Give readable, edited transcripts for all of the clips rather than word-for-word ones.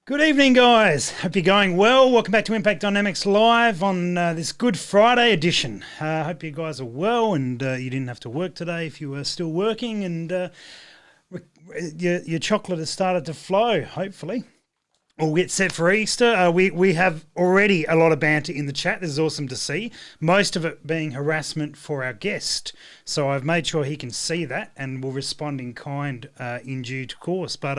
Good evening, guys. Hope you're going well. Welcome back to Impact Dynamics Live on this Good Friday edition. Hope you guys are well and you didn't have to work today if you were still working and your chocolate has started to flow, hopefully. We'll get set for Easter. We have already a lot of banter in the chat. This is awesome to see. Most of it being harassment for our guest. So I've made sure he can see that and will respond in kind in due course. But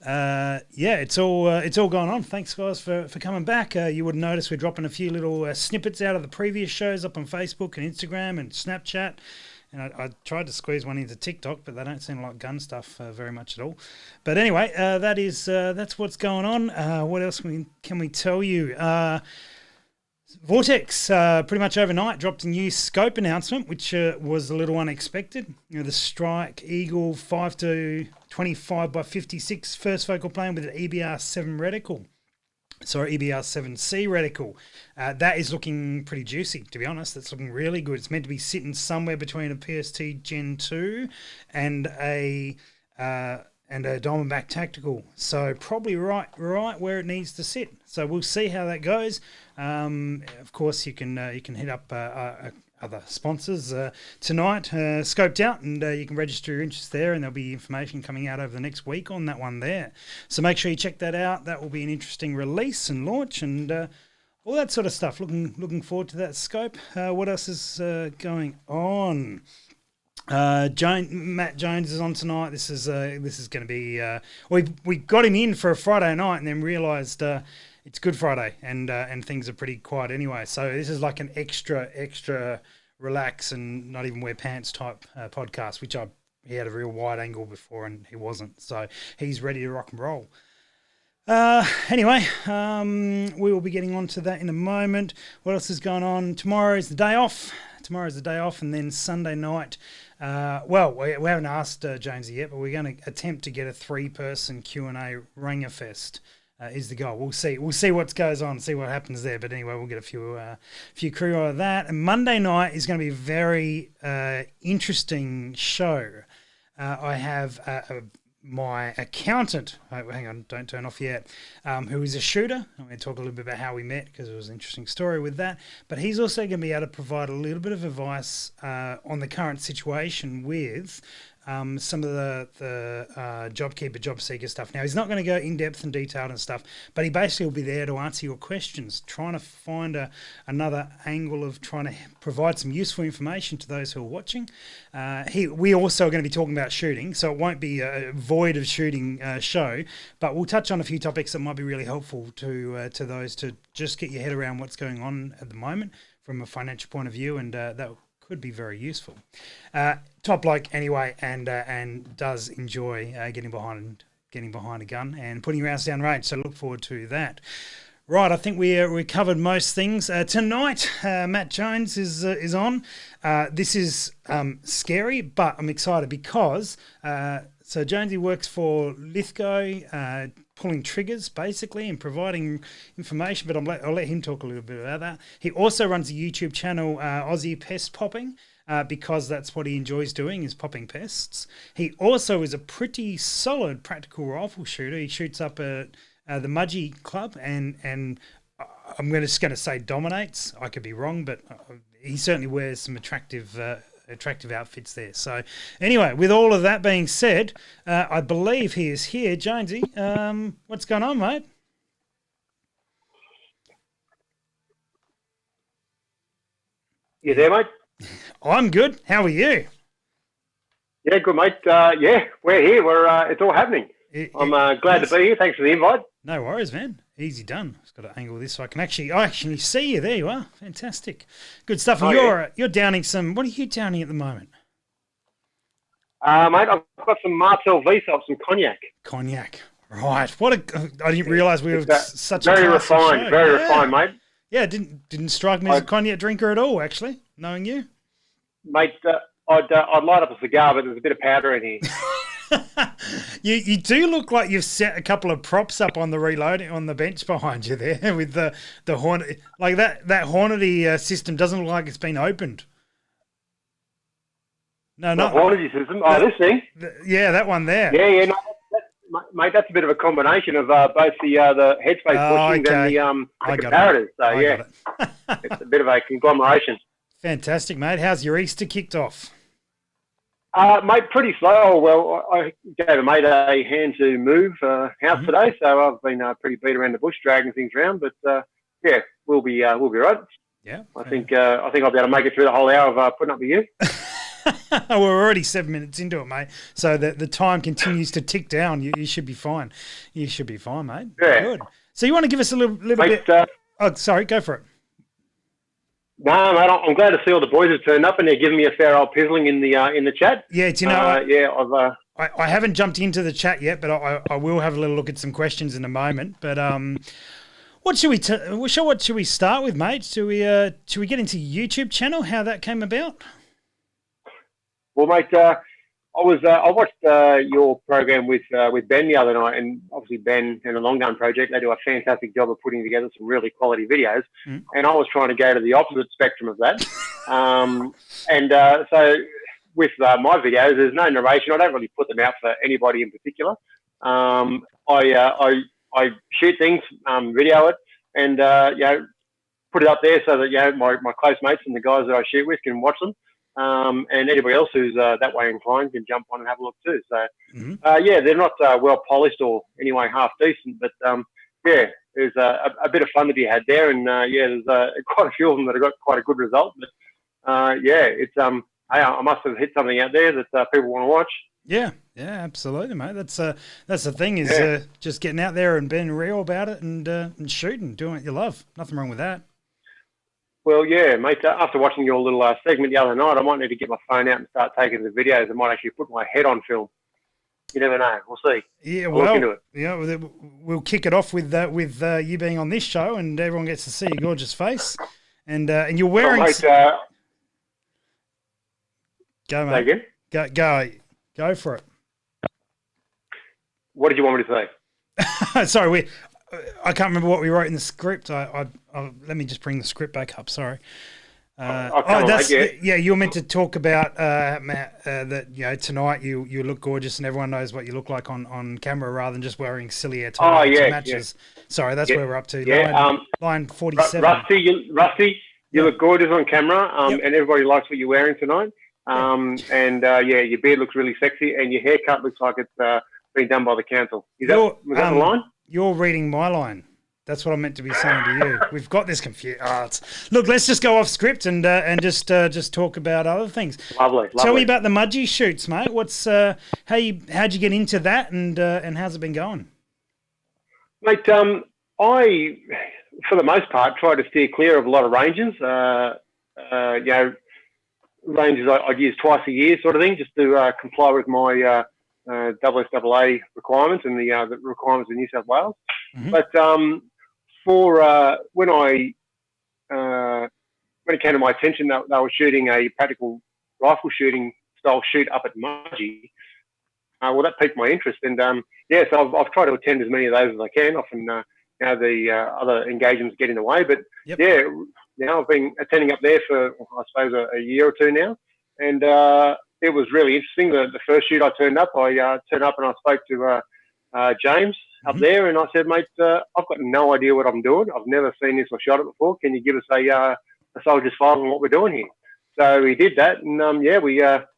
it's all going on. Thanks, guys, for coming back. You would notice we're dropping a few little snippets out of the previous shows up on Facebook and Instagram and Snapchat. And I tried to squeeze one into TikTok, but they don't seem like gun stuff very much at all. But anyway, that's what's going on. What else can we tell you? Vortex, pretty much overnight, dropped a new scope announcement, which was a little unexpected. The Strike Eagle 5 to 25 by 56 first focal plane with an EBR7 reticle. Sorry, EBR7C reticle. That is looking pretty juicy, to be honest. That's looking really good. It's meant to be sitting somewhere between a PST Gen 2 and a Diamondback Tactical. So probably right where it needs to sit. So we'll see how that goes. Of course, you can hit up other sponsors tonight, scoped out, and you can register your interest there, and there'll be information coming out over the next week on that one there. So make sure you check that out. That will be an interesting release and launch and all that sort of stuff. Looking forward to that scope. What else is going on? Matt Jones is on tonight. This is going to be. We got him in for a Friday night, and then realised it's Good Friday, and things are pretty quiet anyway. So this is like an extra relax and not even wear pants type podcast, which he had a real wide angle before, and he wasn't. So he's ready to rock and roll. Anyway, we will be getting on to that in a moment. What else is going on? Tomorrow is the day off, and then Sunday night. We haven't asked Jonesy yet, but we're going to attempt to get a 3-person Q&A Ranger Fest. Is the goal. We'll see what goes on, see what happens there. But anyway, we'll get a few crew out of that. And Monday night is going to be a very interesting show. I have my accountant, hang on, don't turn off yet, who is a shooter. I'm going to talk a little bit about how we met because it was an interesting story with that. But he's also going to be able to provide a little bit of advice on the current situation with some of the JobKeeper, job seeker stuff. Now, he's not going to go in-depth and detailed and stuff, but he basically will be there to answer your questions, trying to find another angle of trying to provide some useful information to those who are watching. We also are going to be talking about shooting, so it won't be a void of shooting show, but we'll touch on a few topics that might be really helpful to those to just get your head around what's going on at the moment from a financial point of view, and that could be very useful. Top bloke anyway, and does enjoy getting behind a gun and putting rounds down range. So look forward to that. Right, I think we covered most things tonight. Matt Jones is on. This is scary, but I'm excited because so Jonesy works for Lithgow, pulling triggers basically and providing information. But I'll let him talk a little bit about that. He also runs a YouTube channel, Aussie Pest Popping. Because that's what he enjoys doing, is popping pests. He also is a pretty solid practical rifle shooter. He shoots up at the Mudgee Club, and I'm just going to say dominates. I could be wrong, but he certainly wears some attractive outfits there. So anyway, with all of that being said, I believe he is here. Jonesy, what's going on, mate? You there, mate? I'm good. How are you? Yeah, good, mate. We're here. It's all happening. I'm glad to be here. Thanks for the invite. No worries, man. Easy done. Just got to angle this so I can actually see you. There you are. Fantastic. Good stuff. And you're downing some. What are you downing at the moment? Mate, I've got some Martel V-Sop, some cognac. Cognac. Right. I didn't realise we were such a very refined. Show. Very refined, mate. Yeah, it didn't strike me as a cognac drinker at all, actually, knowing you. Mate, I'd light up a cigar, but there's a bit of powder in here. You do look like you've set a couple of props up on the reloading on the bench behind you there with the Hornet. Like that Hornety system doesn't look like it's been opened. No, not Hornety system. Oh, this thing. Yeah, that one there. Yeah. No, Mate, that's a bit of a combination of both the headspace bushings and the comparators. So, yeah, it's a bit of a conglomeration. Fantastic, mate. How's your Easter kicked off? Mate, pretty slow. Well, I gave a mate a hand to move house today, so I've been pretty beat around the bush, dragging things around. But yeah, we'll be right. Yeah, I think I'll be able to make it through the whole hour of putting up with you. We're already 7 minutes into it, mate. So the time continues to tick down. You should be fine. You should be fine, mate. Yeah. Good. So you want to give us a little mate, bit? Oh, sorry. Go for it. No, mate, I'm glad to see all the boys have turned up and they're giving me a fair old pizzling in the chat. Yeah, do you know? I've I haven't jumped into the chat yet, but I will have a little look at some questions in a moment. But what should we start with, mate? Should we get into YouTube channel? How that came about? Well, mate, I watched your program with Ben the other night, and obviously Ben and the Long Gun Project, they do a fantastic job of putting together some really quality videos. And I was trying to go to the opposite spectrum of that. So with my videos, there's no narration. I don't really put them out for anybody in particular. I shoot things, video it, and put it up there so that my close mates and the guys that I shoot with can watch them. And anybody else who's that way inclined can jump on and have a look too. So, they're not well polished or anyway half decent, but there's a bit of fun to be had there. And there's quite a few of them that have got quite a good result. But it's I must have hit something out there that people want to watch. Yeah, absolutely, mate. That's the thing is just getting out there and being real about it and shooting, doing what you love. Nothing wrong with that. Well, yeah, mate, after watching your little segment the other night, I might need to get my phone out and start taking the videos. I might actually put my head on film. You never know. We'll see. Yeah, I'll look into it. Yeah, we'll kick it off with you being on this show, and everyone gets to see your gorgeous face. And you're wearing... Go, mate. Say again? Go for it. What did you want me to say? Sorry, I can't remember what we wrote in the script. Let me just bring the script back up. Sorry. You were meant to talk about Matt, that tonight you look gorgeous and everyone knows what you look like on camera rather than just wearing silly attire matches. Yeah. Sorry, that's where we're up to. Yeah, line 47. Rusty, you look gorgeous on camera, and everybody likes what you're wearing tonight. Your beard looks really sexy, and your haircut looks like it's been done by the council. Was that the line? You're reading my line. That's what I meant to be saying to you. We've got this confused. Look, let's just go off script and just talk about other things. Lovely. Tell me about the Mudgee shoots, mate. What's how'd you get into that, and how's it been going? Mate, I for the most part try to steer clear of a lot of ranges. Ranges I'd use twice a year, sort of thing, just to comply with my SSAA requirements and the requirements of New South Wales. But when it came to my attention that they were shooting a practical rifle shooting style shoot up at Mudgee, that piqued my interest. And so I've tried to attend as many of those as I can. Often, the other engagements get in the way, but I've been attending up there for I suppose a year or two now, and it was really interesting. The first shoot I turned up, I turned up and I spoke to James up there, and I said, mate, I've got no idea what I'm doing. I've never seen this or shot it before. Can you give us a soldier's file on what we're doing here? So he did that, and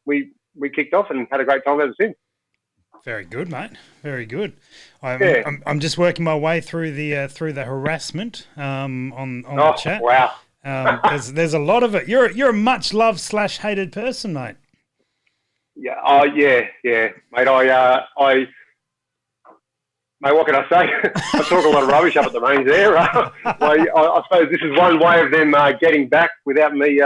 we kicked off and had a great time ever since. Very good, mate. Very good. I'm just working my way through the harassment on the chat. Wow. There's a lot of it. You're a much loved / hated person, mate. Yeah. Oh, yeah. Mate, mate, what can I say? I talk a lot of rubbish up at the range there. I suppose this is one way of them getting back without me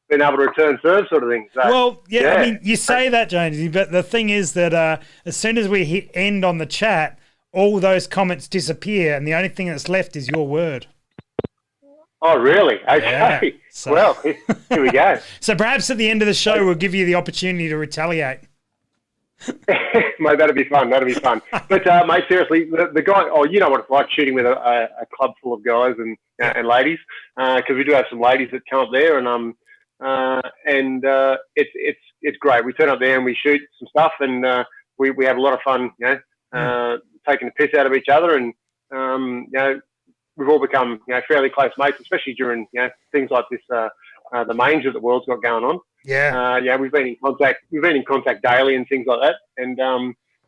being able to return serve, sort of thing. So, I mean, you say that, Jonesy, but the thing is that as soon as we hit end on the chat, all those comments disappear, and the only thing that's left is your word. Oh, really? Okay. Yeah, so. Well, here we go. So perhaps at the end of the show, we'll give you the opportunity to retaliate. Mate, that'd be fun. But, mate, seriously, the guy, you know what it's like shooting with a club full of guys and ladies, because we do have some ladies that come up there, and it's great. We turn up there and we shoot some stuff, and we have a lot of fun, taking the piss out of each other, and we've all become fairly close mates, especially during things like this, the mange that the world's got going on. Yeah. We've been in contact. We've been in contact daily and things like that, and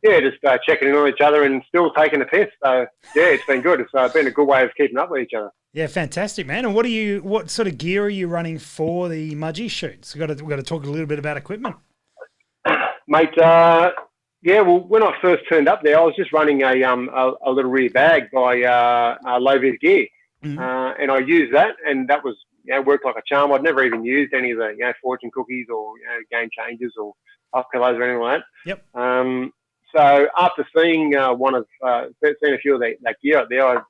just checking in on each other and still taking the piss. So it's been good. It's been a good way of keeping up with each other. Yeah, fantastic, man. And what sort of gear are you running for the Mudgee shoots? We've got to talk a little bit about equipment, mate. Well, when I first turned up there, I was just running a little rear bag by low-vis gear, and I used that, and that was worked like a charm. I'd never even used any of the fortune cookies or game changers or up pillows or anything like that. Yep. So after seeing seeing a few of that gear up there,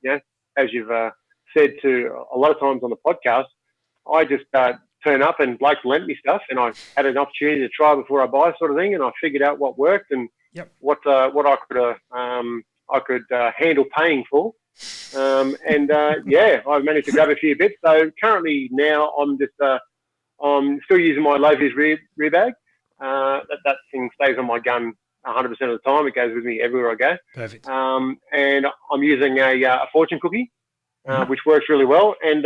as you've said to a lot of times on the podcast, I just turn up and Blake lent me stuff, and I had an opportunity to try before I buy, sort of thing, and I figured out what worked and what I could handle paying for, I've managed to grab a few bits. So currently now I'm still using my low-vis rear bag. That thing stays on my gun 100% of the time. It goes with me everywhere I go. Perfect. And I'm using a fortune cookie, which works really well, and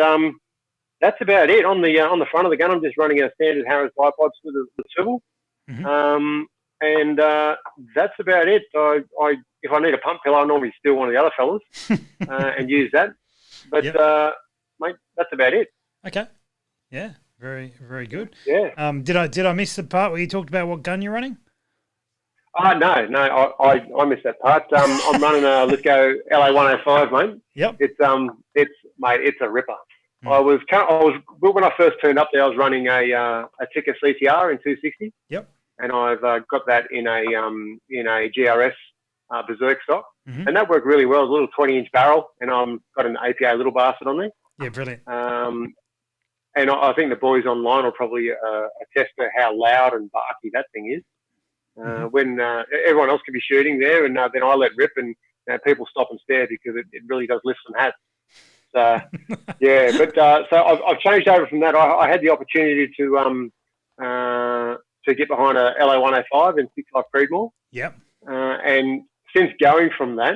that's about it. On the front of the gun, I'm just running a standard Harris bipods with a swivel. And that's about it. If I need a pump pillow, I normally steal one of the other fellas and use that. But mate, that's about it. Okay. Yeah. Very, very good. Yeah. Did I miss the part where you talked about what gun you're running? No, I missed that part. I'm running a Lithgow LA105, mate. Yep. It's a ripper. I was when I first turned up there, I was running a Tikka CTR in 260. Yep. And I've got that in a GRS Berserk stock, and that worked really well. It's a little 20-inch barrel, and I've got an APA little bastard on there. Yeah, brilliant. And I think the boys online will probably attest to how loud and barky that thing is. When everyone else could be shooting there, and then I let rip, and people stop and stare because it really does lift some hats. So so I've changed over from that. I had the opportunity to get behind a LA105 and 6.5 Creedmoor. Yep. And since going from that,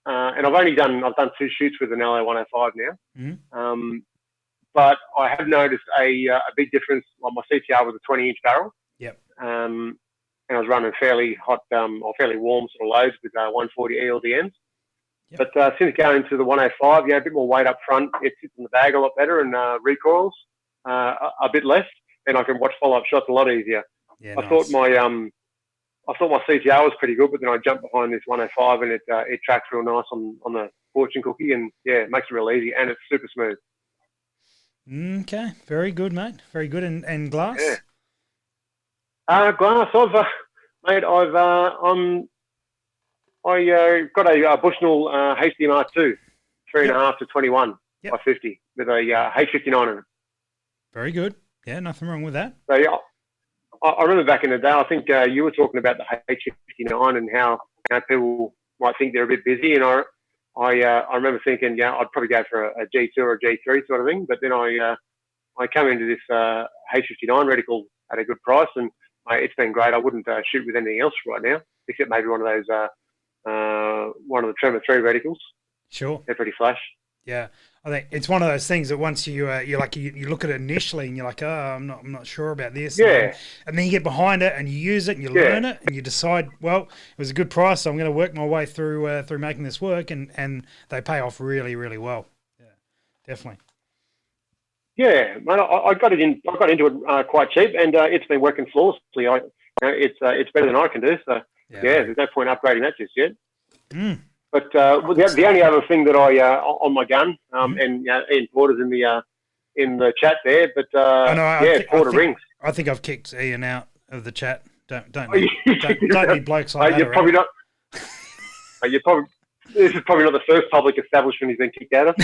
and I've done 2 shoots with an LA105 now. But I have noticed a big difference. Like my CTR was a 20-inch barrel. Yep. And I was running fairly hot or fairly warm sort of loads with 140 ELDMs. Yep. But since going to the 105, a bit more weight up front, it sits in the bag a lot better, and recoils a bit less, and I can watch follow-up shots a lot easier. Yeah, I thought my CTR was pretty good, but then I jumped behind this 105, and it tracks real nice on the fortune cookie, and it makes it real easy, and it's super smooth. Okay, very good, mate. Very good. And glass? Yeah. Glass. I got a Bushnell HDMR2, 3.5 to 21 by 50 with a H59 in it. Very good. Yeah, nothing wrong with that. So I remember back in the day, I think you were talking about the H59 and how people might think they're a bit busy, and I remember thinking, I'd probably go for a G2 or a G3 sort of thing, but then I come into this H59 reticle at a good price, and it's been great. I wouldn't shoot with anything else right now, except maybe one of those one of the Tremor 3 reticles. Sure. They're pretty flash. Yeah, I think it's one of those things that once you look at it initially and you're like, I'm not sure about this. Yeah. And then you get behind it and you use it and you learn it and you decide, well, it was a good price, so I'm going to work my way through making this work, and they pay off really, really well. Yeah, definitely. Yeah, man, I got into it quite cheap, and it's been working flawlessly. It's better than I can do. So there's no point upgrading that just yet. But the only other thing that I on my gun, and Ian Porter's in the chat there, but Porter rings. I think I've kicked Ian out of the chat. Don't need blokes like that. You're probably not. This is probably not the first public establishment he's been kicked out of.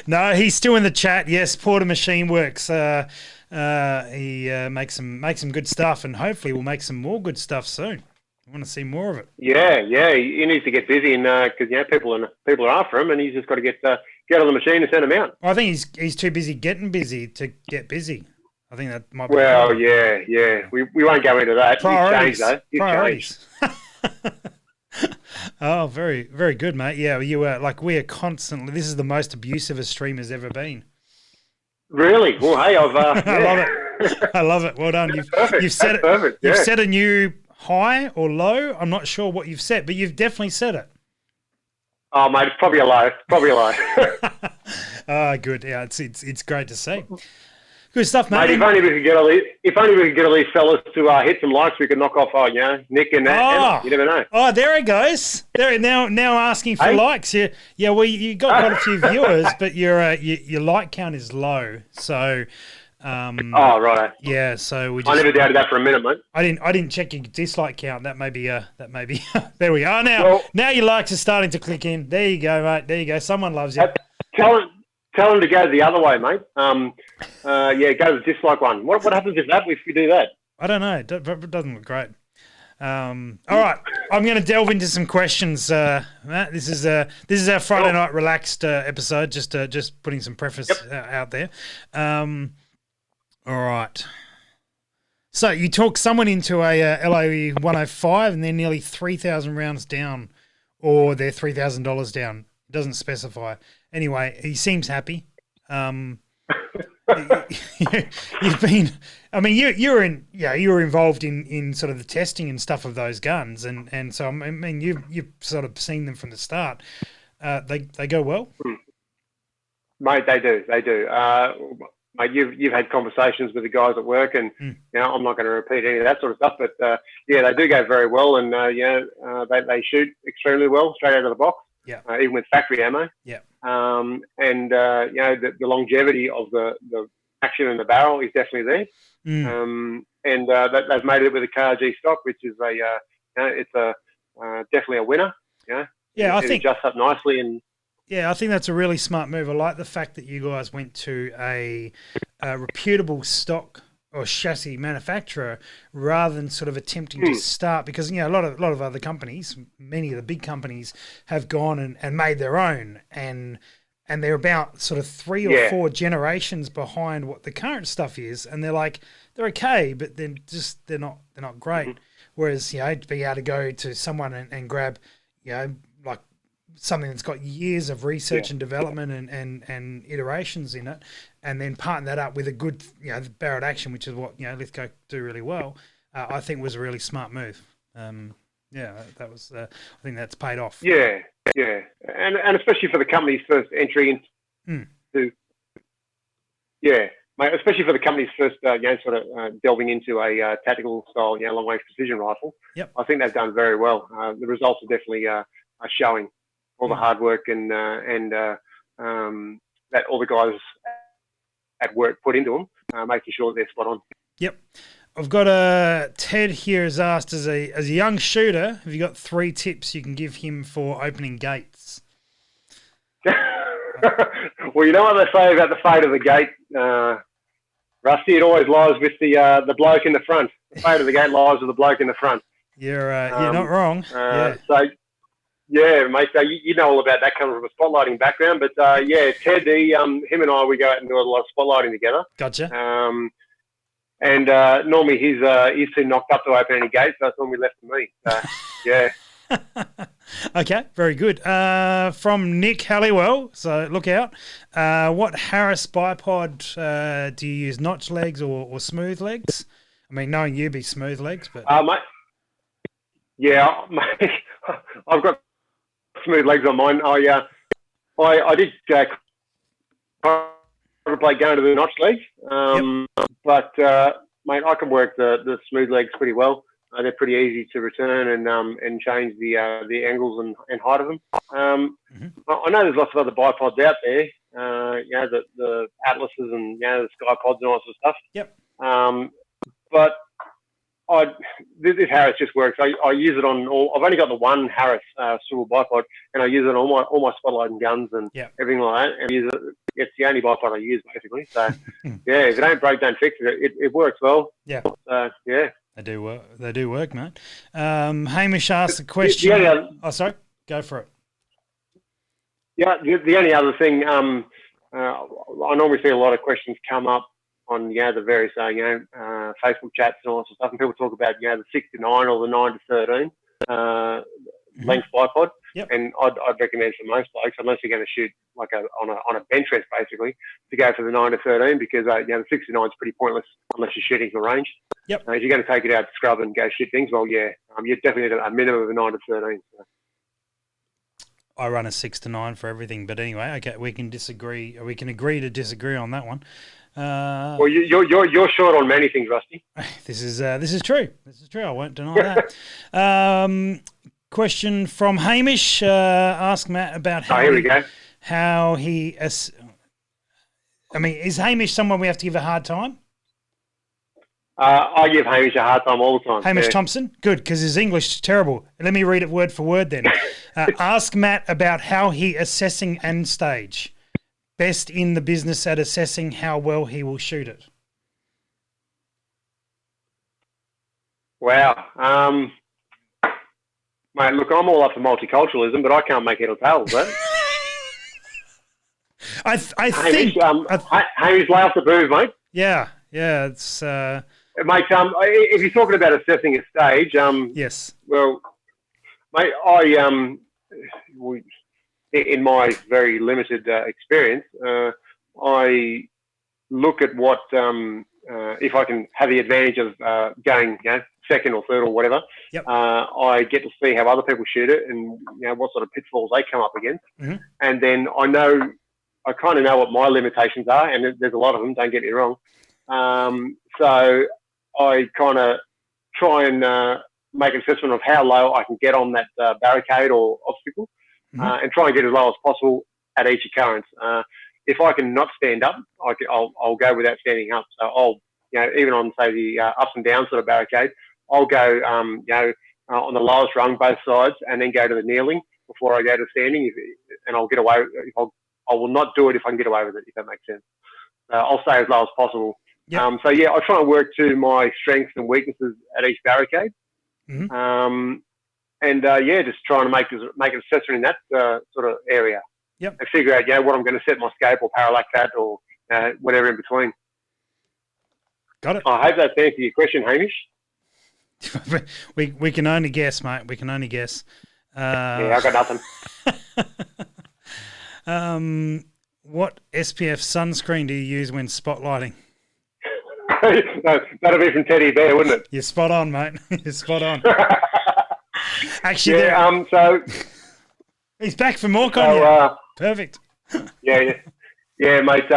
No, he's still in the chat. Yes, Porter Machine Works. He makes some good stuff, and hopefully we'll make some more good stuff soon. I want to see more of it. Yeah, he needs to get busy, and because people are after him, and he's just got to get on the machine and send him out. I think he's too busy getting busy to get busy. I think that might be. Well, yeah. We won't go into that. Priorities. He's changed, though. Priorities. Oh, very, very good, mate. Yeah, you were like we are constantly. This is the most abusive a streamer's ever been. Really? Well, hey, I've I love it. I love it. Well done. That's perfect. You've set That's it. perfect. You've Yeah. set a new high or low. I'm not sure what you've set, but you've definitely set it. Oh, mate, it's probably a low. Probably a low. Ah, good. Yeah, it's great to see. Good stuff, mate. Mate, if only we could get all these fellas to hit some likes, we could knock off, Nick and Emma. You never know. Oh, there it goes. There now asking for Hey? likes. Yeah. Well, you got quite a few viewers, but your like count is low. So, Oh, right. yeah. So we I just. never doubted that for a minute, mate. I didn't check your dislike count. That may be there we are. Well- Now your likes are starting to click in. There you go, mate. There you go. Someone loves you. Tell them to go the other way, mate. Go to the dislike one. What happens if we do that? I don't know. It doesn't look great. All right, I'm going to delve into some questions, Matt. This is our Friday night relaxed episode. Just putting some preface out there. All right. So you talk someone into a LOE 105, and they're nearly 3,000 rounds down, or they're $3,000 down. It doesn't specify. Anyway, he seems happy. You've been. I mean, you were involved in sort of the testing and stuff of those guns, and so I mean, you've sort of seen them from the start. They go well, Mate, they do. Mate, you've had conversations with the guys at work, and I'm not going to repeat any of that sort of stuff. But they do go very well, and they shoot extremely well straight out of the box. Yeah. Even with factory ammo. Yeah. The longevity of the action in the barrel is definitely there. They've made it with a KRG stock, which is it's definitely a winner. Yeah, I it think adjusts up nicely and. Yeah, I think that's a really smart move. I like the fact that you guys went to a reputable stock or chassis manufacturer rather than sort of attempting to start, because a lot of other companies, many of the big companies, have gone and made their own, and they're about sort of 3 or 4 generations behind what the current stuff is, and they're okay, but they're not great. Whereas to be able to go to someone and grab like something that's got years of research and development and iterations in it, and then partner that up with a good, barreled action, which is what, Lithgow do really well, I think was a really smart move. That was, I think that's paid off. Yeah. And especially for the company's first entry into, mate, especially for the company's first, delving into a tactical style, long range precision rifle. Yep. I think they've done very well. The results are definitely are showing all the hard work and that all the guys at work put into them, making sure that they're spot on. Yep. I've got Ted here has asked, as a young shooter, have you got 3 tips you can give him for opening gates? Well, you know what they say about the fate of the gate, Rusty? It always lies with the bloke in the front. The fate of the gate lies with the bloke in the front. You're not wrong. So, yeah, mate, you know all about that coming from a spotlighting background. But, Ted, him and I, we go out and do a lot of spotlighting together. Gotcha. And normally he's too knocked up to open any gates, so it's normally left to me. So, yeah. Okay, very good. From Nick Halliwell, so look out. What Harris bipod do you use, notch legs or smooth legs? I mean, knowing you be smooth legs, but... Mate, I've got smooth legs on mine. I did contemplate going to the notch legs, but mate, I can work the smooth legs pretty well. They're pretty easy to return and change the angles and height of them. I know there's lots of other bipods out there, the Atlases and the Sky Pods and all that sort of stuff. Yep. But this Harris just works. I use it on all. I've only got the one Harris swivel bipod, and I use it on all my spotlighting guns and everything like that. And I use it. It's the only bipod I use basically. So if it don't break, don't fix it. It works well. Yeah. Yeah. They do work. They do work, mate. Hamish asked a question. Sorry. Go for it. Yeah. The only other thing, I normally see a lot of questions come up on the various Facebook chats and all that sort of stuff, and people talk about the 6 to 9 or the 9 to 13. length bipod. Yep. And I'd recommend for most blokes, unless you're going to shoot like on a bench rest basically, to go for the 9 to 13 because the 69 is pretty pointless unless you're shooting for range. Yep. If you're going to take it out to scrub and go shoot things, well, you definitely need a minimum of a 9 to 13. So. I run a 6 to 9 for everything, but anyway, okay, we can disagree. We can agree to disagree on that one. Well, you're short on many things, Rusty. This is true. This is true. I won't deny that. Question from Hamish. Ask Matt about how he. I mean, is Hamish someone we have to give a hard time? I give Hamish a hard time all the time. Hamish Thompson? Good, because his English is terrible. Let me read it word for word then. Ask Matt about how he assessing end stage. Best in the business at assessing how well he will shoot it. Wow. Mate, look, I'm all up for multiculturalism, but I can't make head or tails of that. I Hamish, think... Hamish, lay off the booze, mate. Yeah, it's... Mate, if you're talking about assessing a stage, yes. Well, mate, in my very limited experience, I look at what if I can have the advantage of going, second or third or whatever. Yep. I get to see how other people shoot it and what sort of pitfalls they come up against, and then I kind of know what my limitations are, and there's a lot of them. Don't get me wrong. So I kind of try and make an assessment of how low I can get on that barricade or obstacle, and try and get as low as possible at each occurrence. If I can not stand up, I'll go without standing up. So I'll, even on say the ups and downs sort of barricade, I'll go, on the lowest rung both sides, and then go to the kneeling before I go to standing. And I'll get away. I will not do it if I can get away with it. If that makes sense, I'll stay as low as possible. Yep. I try and work to my strengths and weaknesses at each barricade. Just trying to make an assessment in that sort of area. Yep. And figure out, what I'm going to set my scope or parallax at or whatever in between. Got it. I hope that's answered your question, Hamish. we can only guess, mate. We can only guess. I got nothing. What SPF sunscreen do you use when spotlighting? That'd be from Teddy Bear, wouldn't it? You're spot on, mate. You're spot on. Actually, so he's back for more cognac. Perfect. yeah, mate.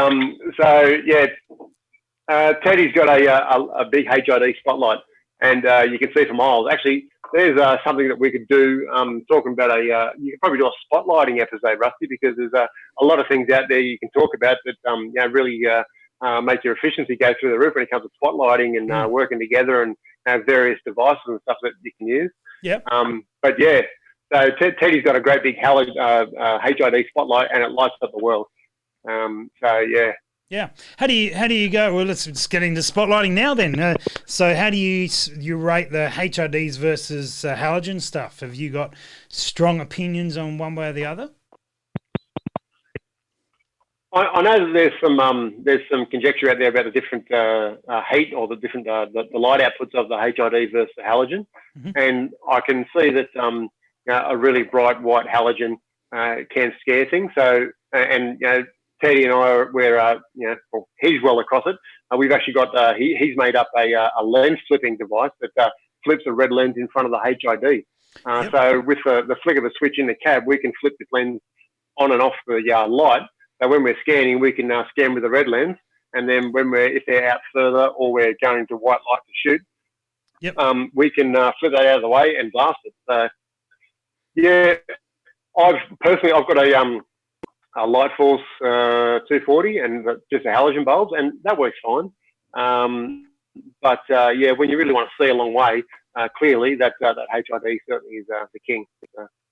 Teddy's got a big HID spotlight, and you can see for miles. Actually, there's something that we could do. Talking about you could probably do a spotlighting episode, Rusty, because there's a lot of things out there you can talk about that really make your efficiency go through the roof when it comes to spotlighting and working together and have various devices and stuff that you can use. Yep. So Teddy's got a great big HID spotlight, and it lights up the world. Yeah. How do you go? Well, let's just get into spotlighting now then. So how do you rate the HIDs versus halogen stuff? Have you got strong opinions on one way or the other? I know that there's some conjecture out there about the different heat or the different the light outputs of the HID versus the halogen, and I can see that a really bright white halogen can scare things. So Teddy and I he's well across it. We've actually got he's made up a lens flipping device that flips a red lens in front of the HID. So with the flick of a switch in the cab, we can flip this lens on and off the light. So when we're scanning, we can scan with the red lens, and then if they're out further or we're going to white light to shoot, we can flip that out of the way and blast it. So I've got a Light Force 240 and just a halogen bulbs, and that works fine. But when you really want to see a long way, clearly that HID certainly is the king.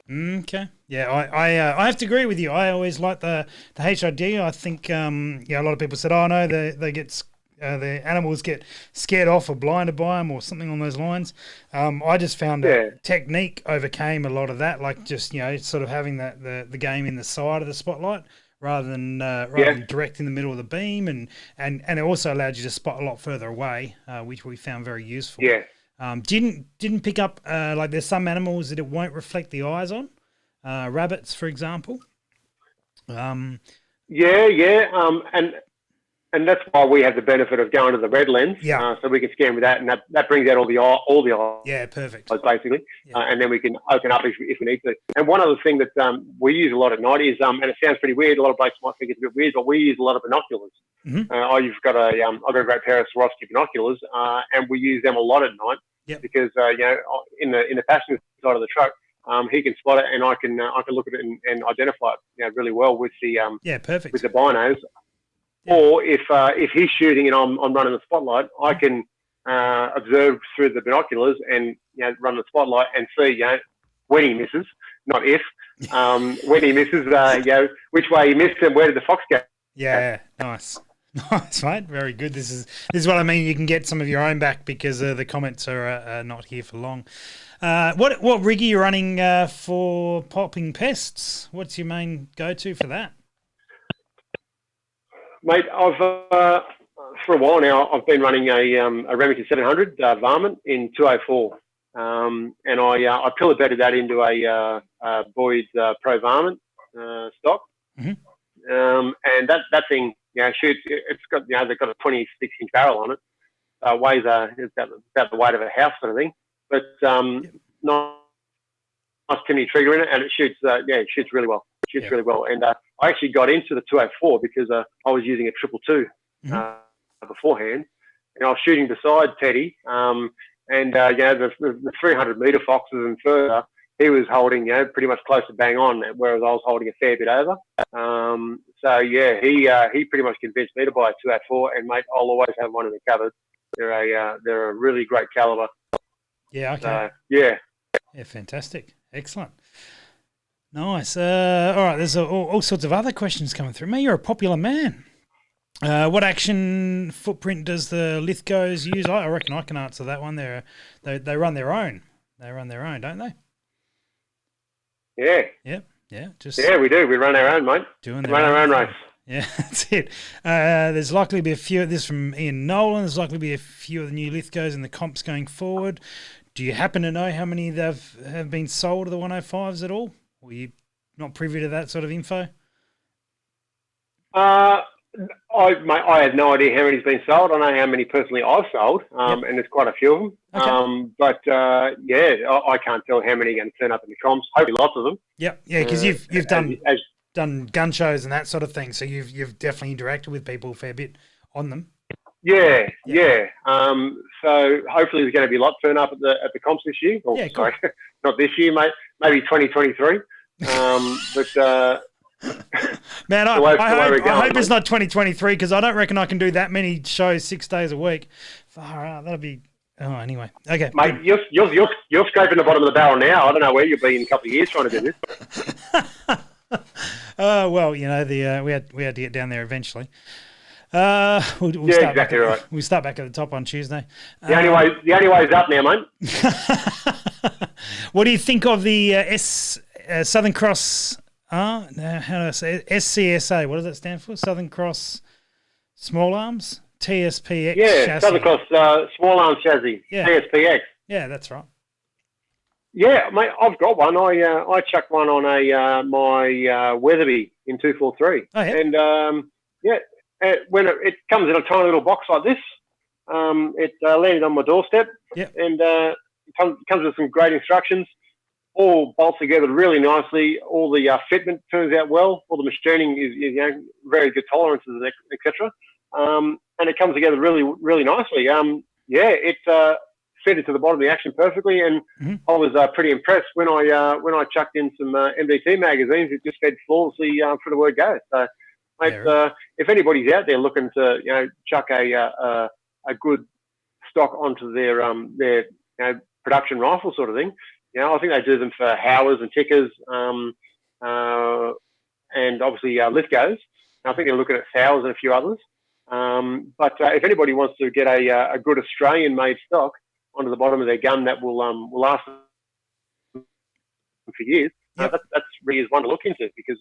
Okay. Yeah, I have to agree with you. I always like the HID. I think a lot of people said, "Oh no, they get the animals get scared off or blinded by them or something on those lines." I just found that technique overcame a lot of that, like just sort of having the game in the side of the spotlight rather than direct in the middle of the beam, and it also allowed you to spot a lot further away, which we found very useful. Yeah. Didn't pick up like there's some animals that it won't reflect the eyes on, rabbits, for example. And that's why we have the benefit of going to the red lens, so we can scan with that, and that brings out all the eyes. Yeah, perfect. Basically, and then we can open up if we need to. And one other thing that we use a lot at night is, and it sounds pretty weird. A lot of blokes might think it's a bit weird, but we use a lot of binoculars. Mm-hmm. I've got a great pair of Swarovski binoculars, and we use them a lot at night because in the passenger side of the truck. He can spot it, and I can look at it and identify it, really well with the perfect with the binos. Yeah. Or if he's shooting and I'm running the spotlight, I can observe through the binoculars and run the spotlight and see when he misses, not if, when he misses, which way he missed and where did the fox go. Yeah, nice. Nice, mate. Very good. This is what I mean. You can get some of your own back because the comments are not here for long. What rig are you running for popping pests? What's your main go-to for that? Mate, I've for a while now I've been running a Remington 700 varmint in 204, and I pillar bedded that into a Boyd's Pro varmint stock, and that thing shoots. It's got they've got a 26-inch barrel on it. Weighs it's about the weight of a house sort of thing, but nice Timney trigger in it, and it shoots. It shoots really well. Really well. And I actually got into the 204 because I was using a 222 beforehand, and I was shooting beside Teddy. The 300 metre foxes and further, he was holding pretty much close to bang on, whereas I was holding a fair bit over. He pretty much convinced me to buy a 204, and mate, I'll always have one in the cupboard. They're a really great caliber. Yeah. Okay. Yeah, fantastic. Excellent. Nice. All right, there's all sorts of other questions coming through. Mate, you're a popular man. What action footprint does the Lithgows use? I reckon I can answer that one. They run their own. They run their own, don't they? Yeah. Yep. Yeah. We do. We run our own, mate. Run our own race. Yeah, that's it. There's likely to be a few. This from Ian Nolan. There's likely to be a few of the new Lithgows in the comps going forward. Do you happen to know how many have been sold of the 105s at all? Were you not privy to that sort of info? I have no idea how many's been sold. I know how many personally I've sold, and there's quite a few of them. Okay. I can't tell how many are going to turn up in the comps. Hopefully lots of them. Yep. Yeah, because you've done gun shows and that sort of thing, so you've definitely interacted with people a fair bit on them. Yeah. So hopefully there's going to be a lot turn up at the comps this year. Cool. Sorry, not this year, mate. Maybe 2023. Man, I hope it's not 2023 because I don't reckon I can do that many shows 6 days a week. Far out, that'll be. Oh, anyway, okay, mate. You're scraping the bottom of the barrel now. I don't know where you'll be in a couple of years trying to do this. Well, we had to get down there eventually. We'll start exactly right. We'll start back at the top on Tuesday. The only way is up now, mate. What do you think of the Southern Cross? How do I say it? SCSA? What does that stand for? Southern Cross Small Arms TSPX. Yeah, Southern Cross Small Arms Chassis. Yeah. TSPX. Yeah, that's right. Yeah, mate, I've got one. I chucked one on my Weatherby in 243. Oh, yeah. And when it comes in a tiny little box like this, it landed on my doorstep. Yep. And it comes with some great instructions. All bolts together really nicely. All the fitment turns out well. All the machining is very good tolerances, etc. And it comes together really, really nicely. It fitted to the bottom of the action perfectly, and I was pretty impressed when I chucked in some MDT magazines. It just fed flawlessly for the word go. So, mate, if anybody's out there looking to chuck a good stock onto their production rifle sort of thing. I think they do them for Howers and Tickers, and obviously Lithgows. I think they're looking at Howers and a few others. But if anybody wants to get a good Australian-made stock onto the bottom of their gun that will last for years, Yep. That's really is one to look into because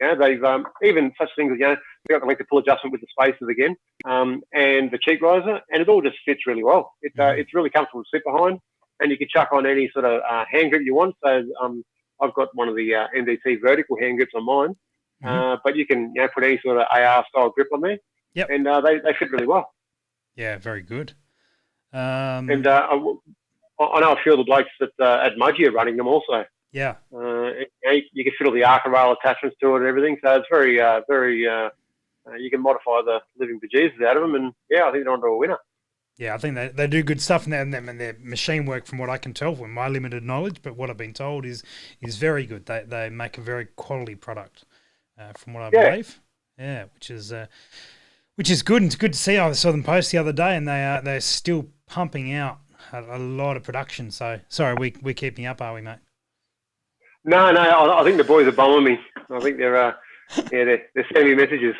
they've even such things as they got the length of pull adjustment with the spacers again, and the cheek riser, and it all just fits really well. It's really comfortable to sit behind, and you can chuck on any sort of hand grip you want. So I've got one of the MDT vertical hand grips on mine, but you can put any sort of AR style grip on there, and they fit really well. Yeah, very good. And I know a few of the blokes at Mudgee are running them also. Yeah. You can fit all the Arca rail attachments to it and everything. So it's very, you can modify the living bejesus out of them. And, I think they're onto a winner. Yeah, I think they do good stuff, and their machine work, from what I can tell from my limited knowledge, but what I've been told is very good. They make a very quality product, from what I believe. Yeah, which is good. And it's good to see. I saw them post the other day, and they're still pumping out a lot of production. So sorry, we're keeping up, are we, mate? No, I think the boys are bumming me. I think they're sending me messages.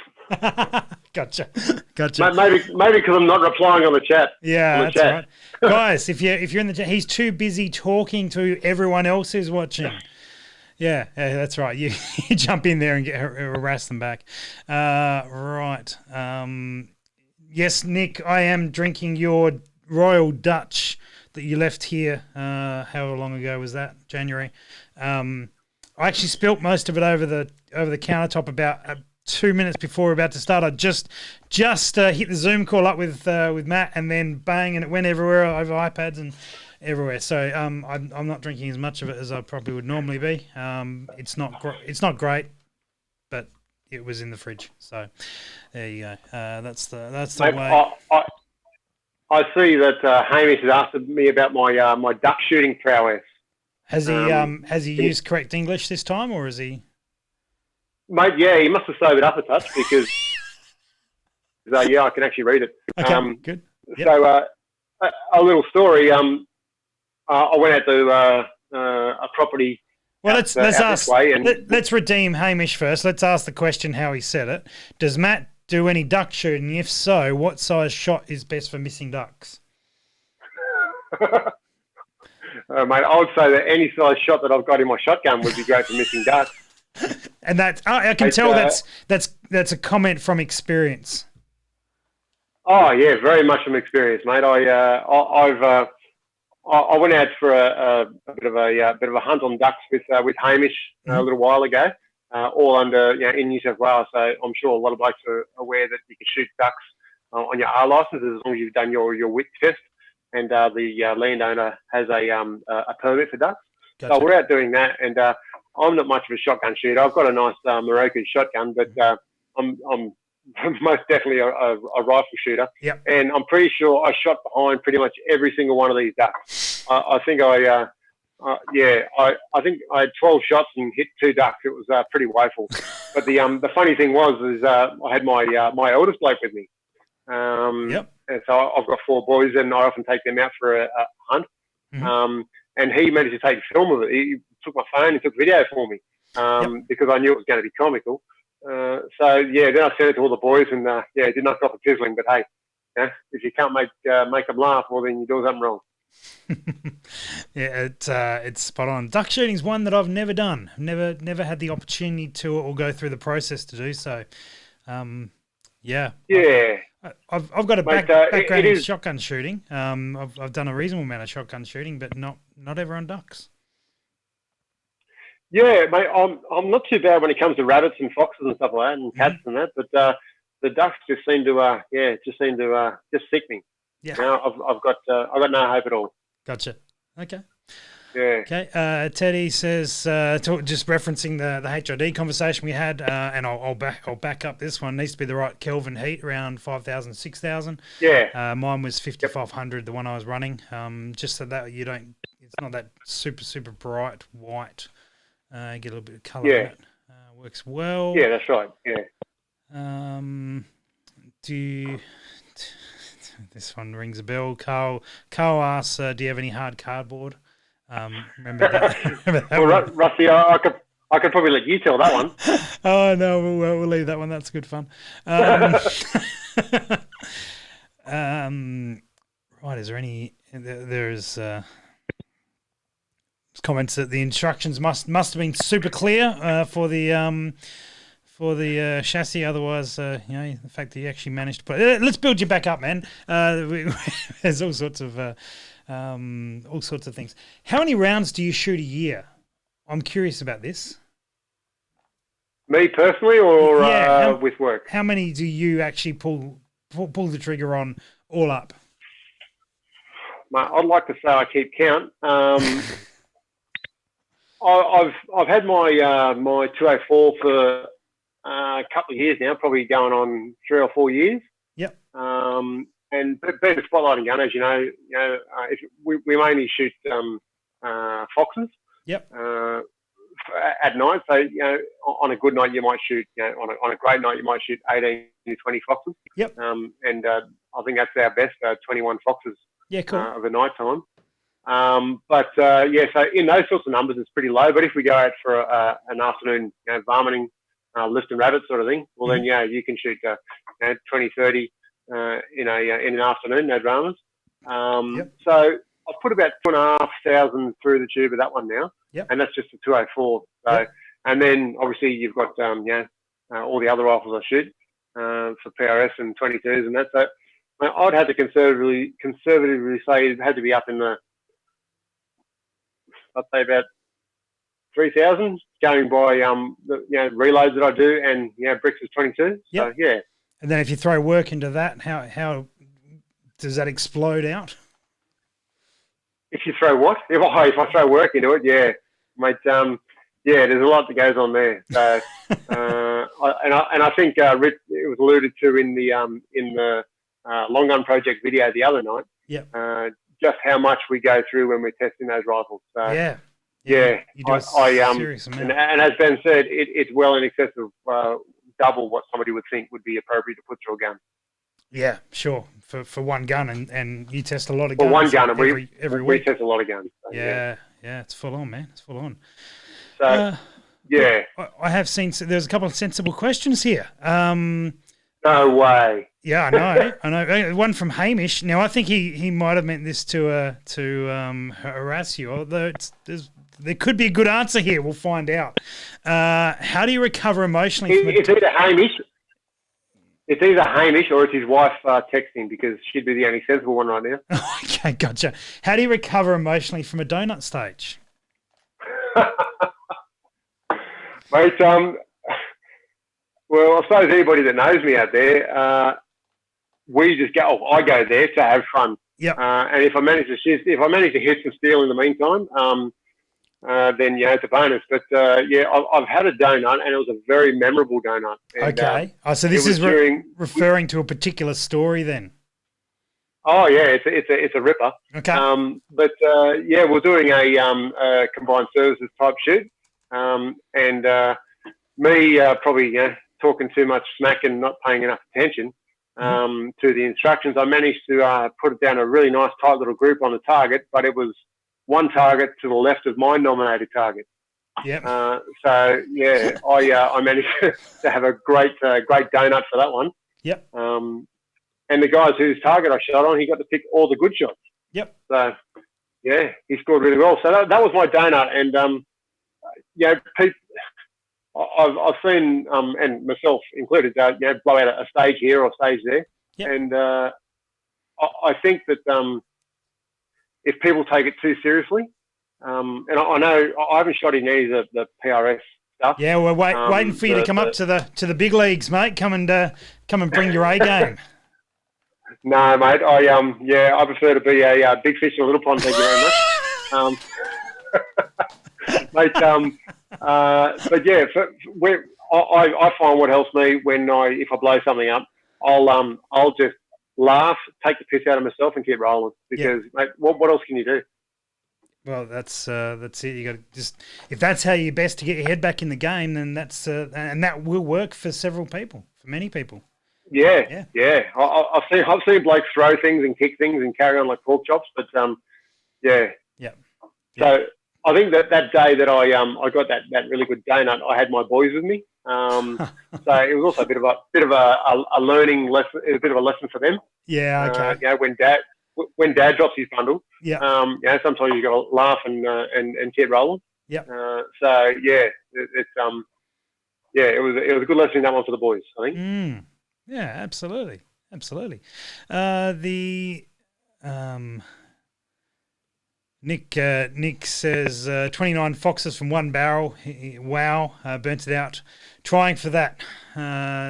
Gotcha. Maybe because I'm not replying on the chat. Yeah, that's right. Guys, if you're in the chat, he's too busy talking to everyone else who's watching. Yeah, that's right. You jump in there and harass them back. Right. Yes, Nick, I am drinking your Royal Dutch that you left here. How long ago was that? January. I actually spilt most of it over the countertop about 2 minutes before we're about to start. I just hit the Zoom call up with Matt, and then bang, and it went everywhere over iPads and everywhere. So I'm not drinking as much of it as I probably would normally be. It's not great, but it was in the fridge. So there you go. That's the Mate, way. I see that Hamish has asked me about my duck shooting prowess. Has he used correct English this time, or is he? Mate, yeah, he must have sobered up a touch because, I can actually read it. Okay, good. Yep. So, a little story. I went out to a property. Well, let's redeem Hamish first. Let's ask the question how he said it. Does Matt do any duck shooting? If so, what size shot is best for missing ducks? Mate, I would say that any size shot that I've got in my shotgun would be great for missing ducks. And I can tell that's a comment from experience. Oh yeah, very much from experience, mate. I went out for a bit of a hunt on ducks with Hamish a little while ago, all under in New South Wales. So I'm sure a lot of blokes are aware that you can shoot ducks on your R license as long as you've done your WIC test, and the landowner has a permit for ducks. Gotcha. So we're out doing that, and I'm not much of a shotgun shooter. I've got a nice Morocco shotgun, but I'm most definitely a rifle shooter. Yep. And I'm pretty sure I shot behind pretty much every single one of these ducks. I think I think I had 12 shots and hit 2 ducks. It was pretty woeful. But the funny thing was I had my eldest bloke with me. Yep. And so I've got 4 boys, and I often take them out for a hunt. Mm-hmm. And he managed to take film of it. He took my phone and took video for me because I knew it was going to be comical. Then I sent it to all the boys, and it did not stop it sizzling. But hey, if you can't make them laugh, well, then you're doing something wrong. Yeah, it's spot on. Duck shooting is one that I've never done. Never had the opportunity to or go through the process to do so. Yeah. I've got a background in shotgun shooting. I've done a reasonable amount of shotgun shooting, but not ever on ducks. Yeah, mate, I'm not too bad when it comes to rabbits and foxes and stuff like that, and cats and that. But the ducks just seem to just sick me. Yeah, I've got no hope at all. Gotcha. Okay. Yeah. Okay. Teddy says, just referencing the HID conversation we had, and I'll back up this one. It needs to be the right Kelvin heat, around 5,000, 6,000. Yeah. Mine was 5,500, the one I was running. Just so that it's not that super bright white. Get a little bit of colour in it. Works well. Yeah, that's right. Yeah. This one rings a bell. Carl asks, do you have any hard cardboard? Remember that? Well, Rusty, I could probably let you tell that one. Oh no, we'll leave that one. That's good fun. Right, is there any? There's Comments that the instructions must have been super clear for the chassis. Otherwise, the fact that you actually managed to put. Let's build you back up, man. There's all sorts of things. How many rounds do you shoot a year? I'm curious about this. Me personally, or with work? How many do you actually pull the trigger on all up? Mate, I'd like to say I keep count. I've had my 204 for a couple of years now, probably going on 3 or 4 years. Yep. And being a spotlighting gun, as you know, we mainly shoot foxes. Yep. At night, so on a good night you might shoot. On a great night you might shoot 18 to 20 foxes. Yep. And I think that's our best 21 foxes. Yeah, cool. Of the night time. So in those sorts of numbers, it's pretty low. But if we go out for an afternoon, varminting, lifting rabbits sort of thing, well, then, you can shoot 20, 30 in an afternoon, no dramas. So I've put about 2,500 through the tube of that one now, and that's just a 204. So, and then obviously you've got all the other rifles I shoot for PRS and 22s and that. So I'd have to conservatively say it had to be up in I'd say about 3,000, going by the reloads that I do, and bricks is 22. So yeah. And then if you throw work into that, how does that explode out? If you throw what? If I throw work into it, yeah, mate. There's a lot that goes on there. So, I think Rich, it was alluded to in the Long Gun Project video the other night. Just how much we go through when we're testing those rifles. So, you do a serious amount. And as Ben said, it's well in excess of double what somebody would think would be appropriate to put through a gun. Yeah, sure. For one gun, and you test a lot of guns. For one gun, and every week. We test a lot of guns. So, yeah, it's full on, man. It's full on. So, I have seen. There's a couple of sensible questions here. No way. Yeah, I know. One from Hamish. Now, I think he might have meant this to harass you, although there could be a good answer here. We'll find out. How do you recover emotionally? It's either Hamish or it's his wife texting, because she'd be the only sensible one right now. Okay, gotcha. How do you recover emotionally from a donut stage? Mate, well, I suppose anybody that knows me out there, we just go. I go there to have fun. And if I manage to hit some steel in the meantime, then it's a bonus. But I've had a donut, and it was a very memorable donut. And, okay. So this is referring to a particular story, then. Oh yeah, it's a ripper. Okay. We're doing a combined services type shoot, and me probably talking too much smack and not paying enough attention to the instructions. I managed to put it down a really nice tight little group on the target, but it was one target to the left of my nominated target. Yep. I managed to have a great donut for that one. Yep. And the guys whose target I shot on, he got to pick all the good shots. Yep. So yeah, he scored really well. So that was my donut, and I've seen, and myself included, blow out a stage here or stage there. Yep. And I think that if people take it too seriously, and I know I haven't shot in any of the PRS stuff. Yeah, we're waiting for you to come up to the big leagues, mate. Come and bring your A game. No, mate. I prefer to be a big fish in a little pond. Thank you very much. Mate, but yeah, I find what helps me if I blow something up, I'll just laugh, take the piss out of myself, and keep rolling, because mate, what else can you do? Well, that's it. You got to just, if that's how you're best to get your head back in the game, then that's and that will work for several people, for many people. Yeah. I've seen blokes throw things and kick things and carry on like pork chops, but yeah. So I think that day that I got that really good donut, I had my boys with me. So it was also a bit of a learning lesson, a bit of a lesson for them. Yeah. Okay. When dad when Dad drops his bundle, Yeah. Sometimes you got to laugh and keep rolling. Yeah. So yeah, it was a good lesson in that one for the boys, I think. Yeah, absolutely. Nick says 29 foxes from one barrel. Wow, burnt it out. Trying for that.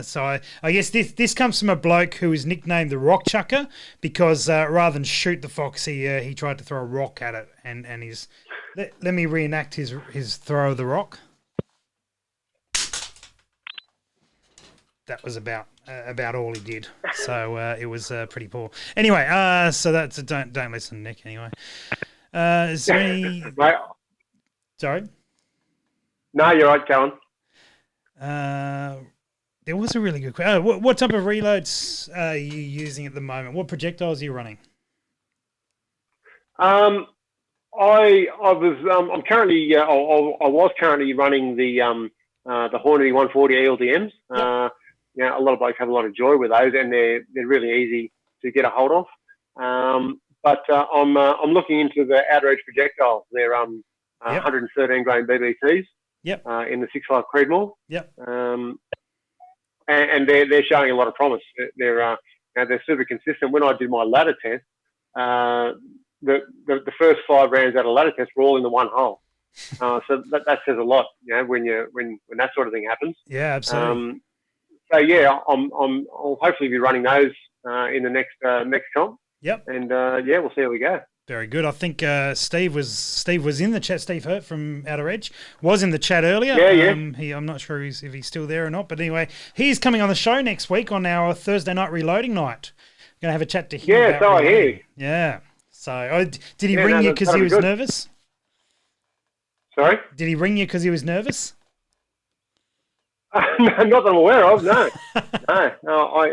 So I guess this comes from a bloke who is nicknamed the Rock Chucker because rather than shoot the fox, he tried to throw a rock at it, and he's let me reenact his throw of the rock. That was about all he did. So it was pretty poor. Anyway, so that's don't listen to Nick anyway. Is there any? Mate, Sorry. No, you're right, Callum. There was a really good question. What type of reloads are you using at the moment? What projectiles are you running? I was currently I was currently running the Hornady 140 ELDMs. Yep. A lot of blokes have a lot of joy with those, and they're really easy to get a hold of. But I'm looking into the outer edge projectiles. They're 113 grain BBTs. Yep. In the 6.5 Creedmoor. Yep. And they're showing a lot of promise. They're super consistent. When I did my ladder test, the first 5 rounds out of ladder test were all in the one hole. So that says a lot, when that sort of thing happens. Yeah, absolutely. So yeah, I'll hopefully be running those in the next comp. Yep. And we'll see how we go. Very good. I think Steve was in the chat. Steve Hurt from Outer Edge was in the chat earlier. Yeah. I'm not sure if he's still there or not, but anyway, he's coming on the show next week on our Thursday night reloading night. Going to have a chat to him. Yeah, so I hear. Yeah. So did he ring you because he was nervous? Sorry? Did he ring you because he was nervous? Not that I'm aware of. No. No.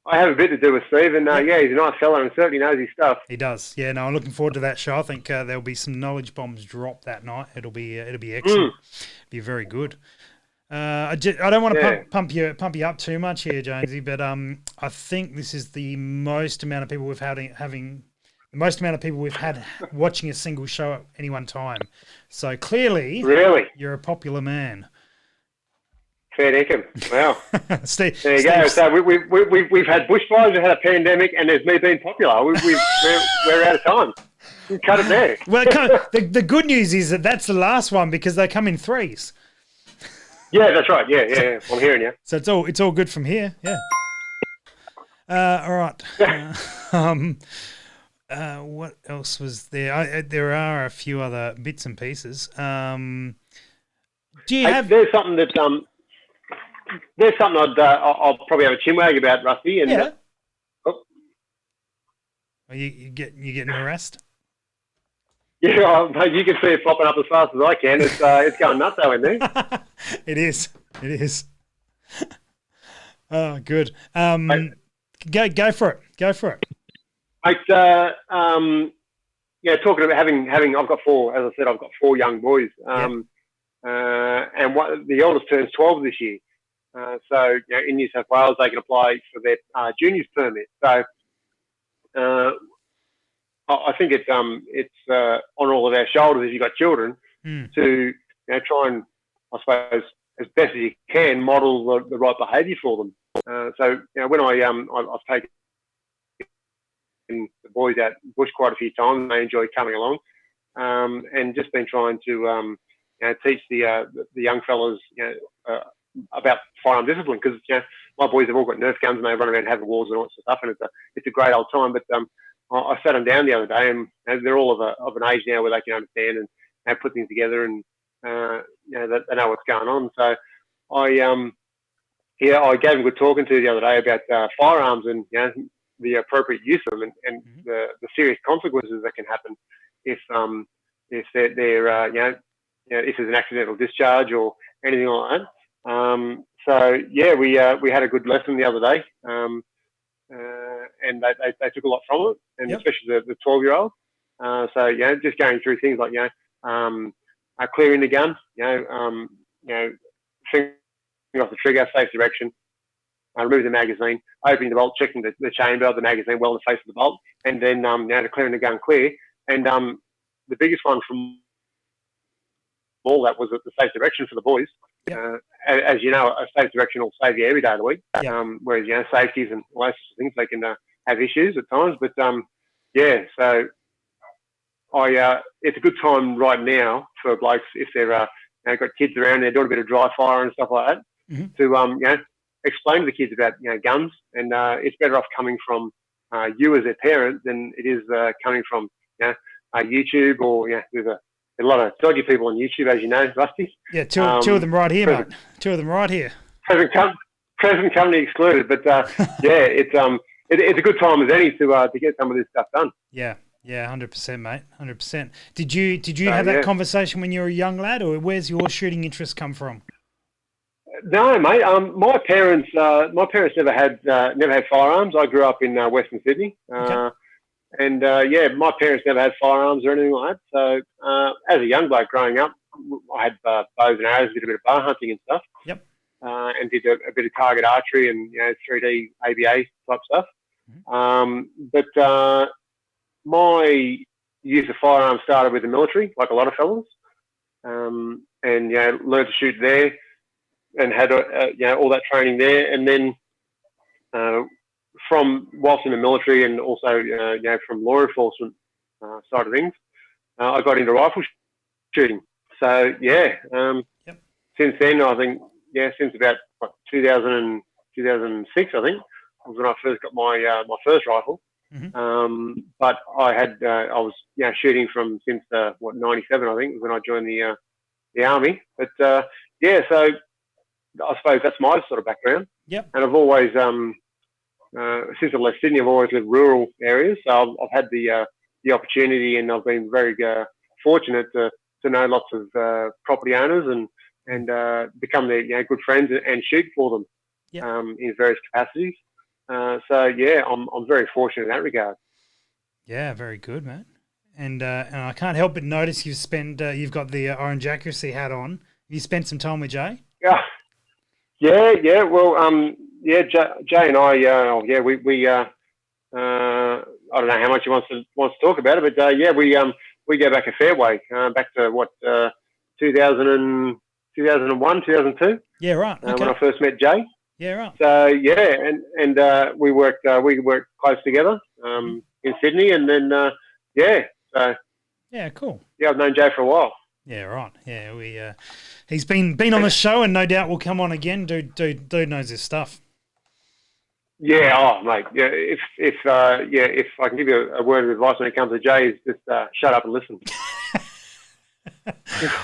I have a bit to do with Steve, and he's a nice fella and certainly knows his stuff. He does. Yeah, no, I'm looking forward to that show. I think there'll be some knowledge bombs dropped that night. It'll be excellent. Be very good. I don't want to pump you up too much here, Jonesy, but I think this is the most amount of people we've had watching a single show at any one time. So clearly, you're a popular man. Fair dinkum. Wow. Steve, there you go. So we've had bushfires, we've had a pandemic, and there's me being popular. We're out of time. Cut it there. Well, the good news is that's the last one because they come in threes. Yeah, that's right. Yeah. I'm hearing you. So it's all good from here. Yeah. All right. What else was there? There are a few other bits and pieces. Do you have? There's something that I'll probably have a chinwag about, Rusty. And yeah. Are you getting harassed? Yeah, you can see it popping up as fast as I can. It's going nuts out in there. It is. Oh, good. Go for it. Mate, talking about having, I've got 4. As I said, I've got 4 young boys. And the oldest turns 12 this year. So in New South Wales, they can apply for their juniors permit. So I think it's on all of our shoulders if you've got children to try and, I suppose, as best as you can, model the right behaviour for them. So when I've taken the boys out bush quite a few times, they enjoy coming along, and just been trying to teach the young fellas about firearm discipline, because my boys have all got Nerf guns and they run around having wars and all that stuff, and it's a great old time. But I sat them down the other day, and they're all of an age now where they can understand and put things together, and they know what's going on. So I gave them good talking to the other day about firearms and the appropriate use of them, and the serious consequences that can happen if they're if there's an accidental discharge or anything like that. We had a good lesson the other day, and they took a lot from it, and especially the 12-year-old. Just going through things like clearing the gun, fingering off the trigger, safe direction, removing the magazine, opening the bolt, checking the chamber, the magazine well in the face of the bolt, and then declaring the gun clear. And the biggest one from all that was the safe direction for the boys. Yep. As you know, a safe direction will save you every day of the week. Yep. Whereas safeties and all those things, they can have issues at times. But so it's a good time right now for blokes if they're got kids around, they're doing a bit of dry fire and stuff like that, to explain to the kids about guns. And it's better off coming from you as their parent than it is coming from YouTube or there's a lot of dodgy people on YouTube, as you know, Rusty. Yeah, two of them right here, mate. Two of them right here. Present company excluded, but it's a good time as any to get some of this stuff done. Yeah, 100%, mate, 100%. Did you have that conversation when you were a young lad, or where's your shooting interest come from? No, mate. My parents never had firearms. I grew up in Western Sydney. Okay. And my parents never had firearms or anything like that. So as a young bloke growing up, I had bows and arrows, did a bit of bow hunting and stuff. Yep. And did a bit of target archery and 3D ABA type stuff. But my use of firearms started with the military, like a lot of fellas, and learned to shoot there, and had all that training there, and then. From whilst in the military and also from law enforcement side of things, I got into rifle shooting. So since then I think since about 2006 I think was when I first got my first rifle. But I was shooting since 97 I think was when I joined the army. But so I suppose that's my sort of background. Yep. And I've always since I left Sydney, I've always lived rural areas, so I've had the opportunity, and I've been very fortunate to know lots of property owners and become their good friends and shoot for them in various capacities. I'm very fortunate in that regard. Yeah, very good, man. And I can't help but notice you've got the orange accuracy hat on. You spent some time with Jay? Yeah. Well, Jay and I, we I don't know how much he wants to talk about it, but we go back a fair way, back to 2001, 2002. Yeah, right. Okay. When I first met Jay. Yeah, right. So and we worked close together in Sydney, and then cool. Yeah, I've known Jay for a while. Yeah, right. Yeah, we he's been on the show, and no doubt will come on again. Dude knows his stuff. Yeah, mate. Yeah, if I can give you a word of advice when it comes to Jay, is just shut up and listen.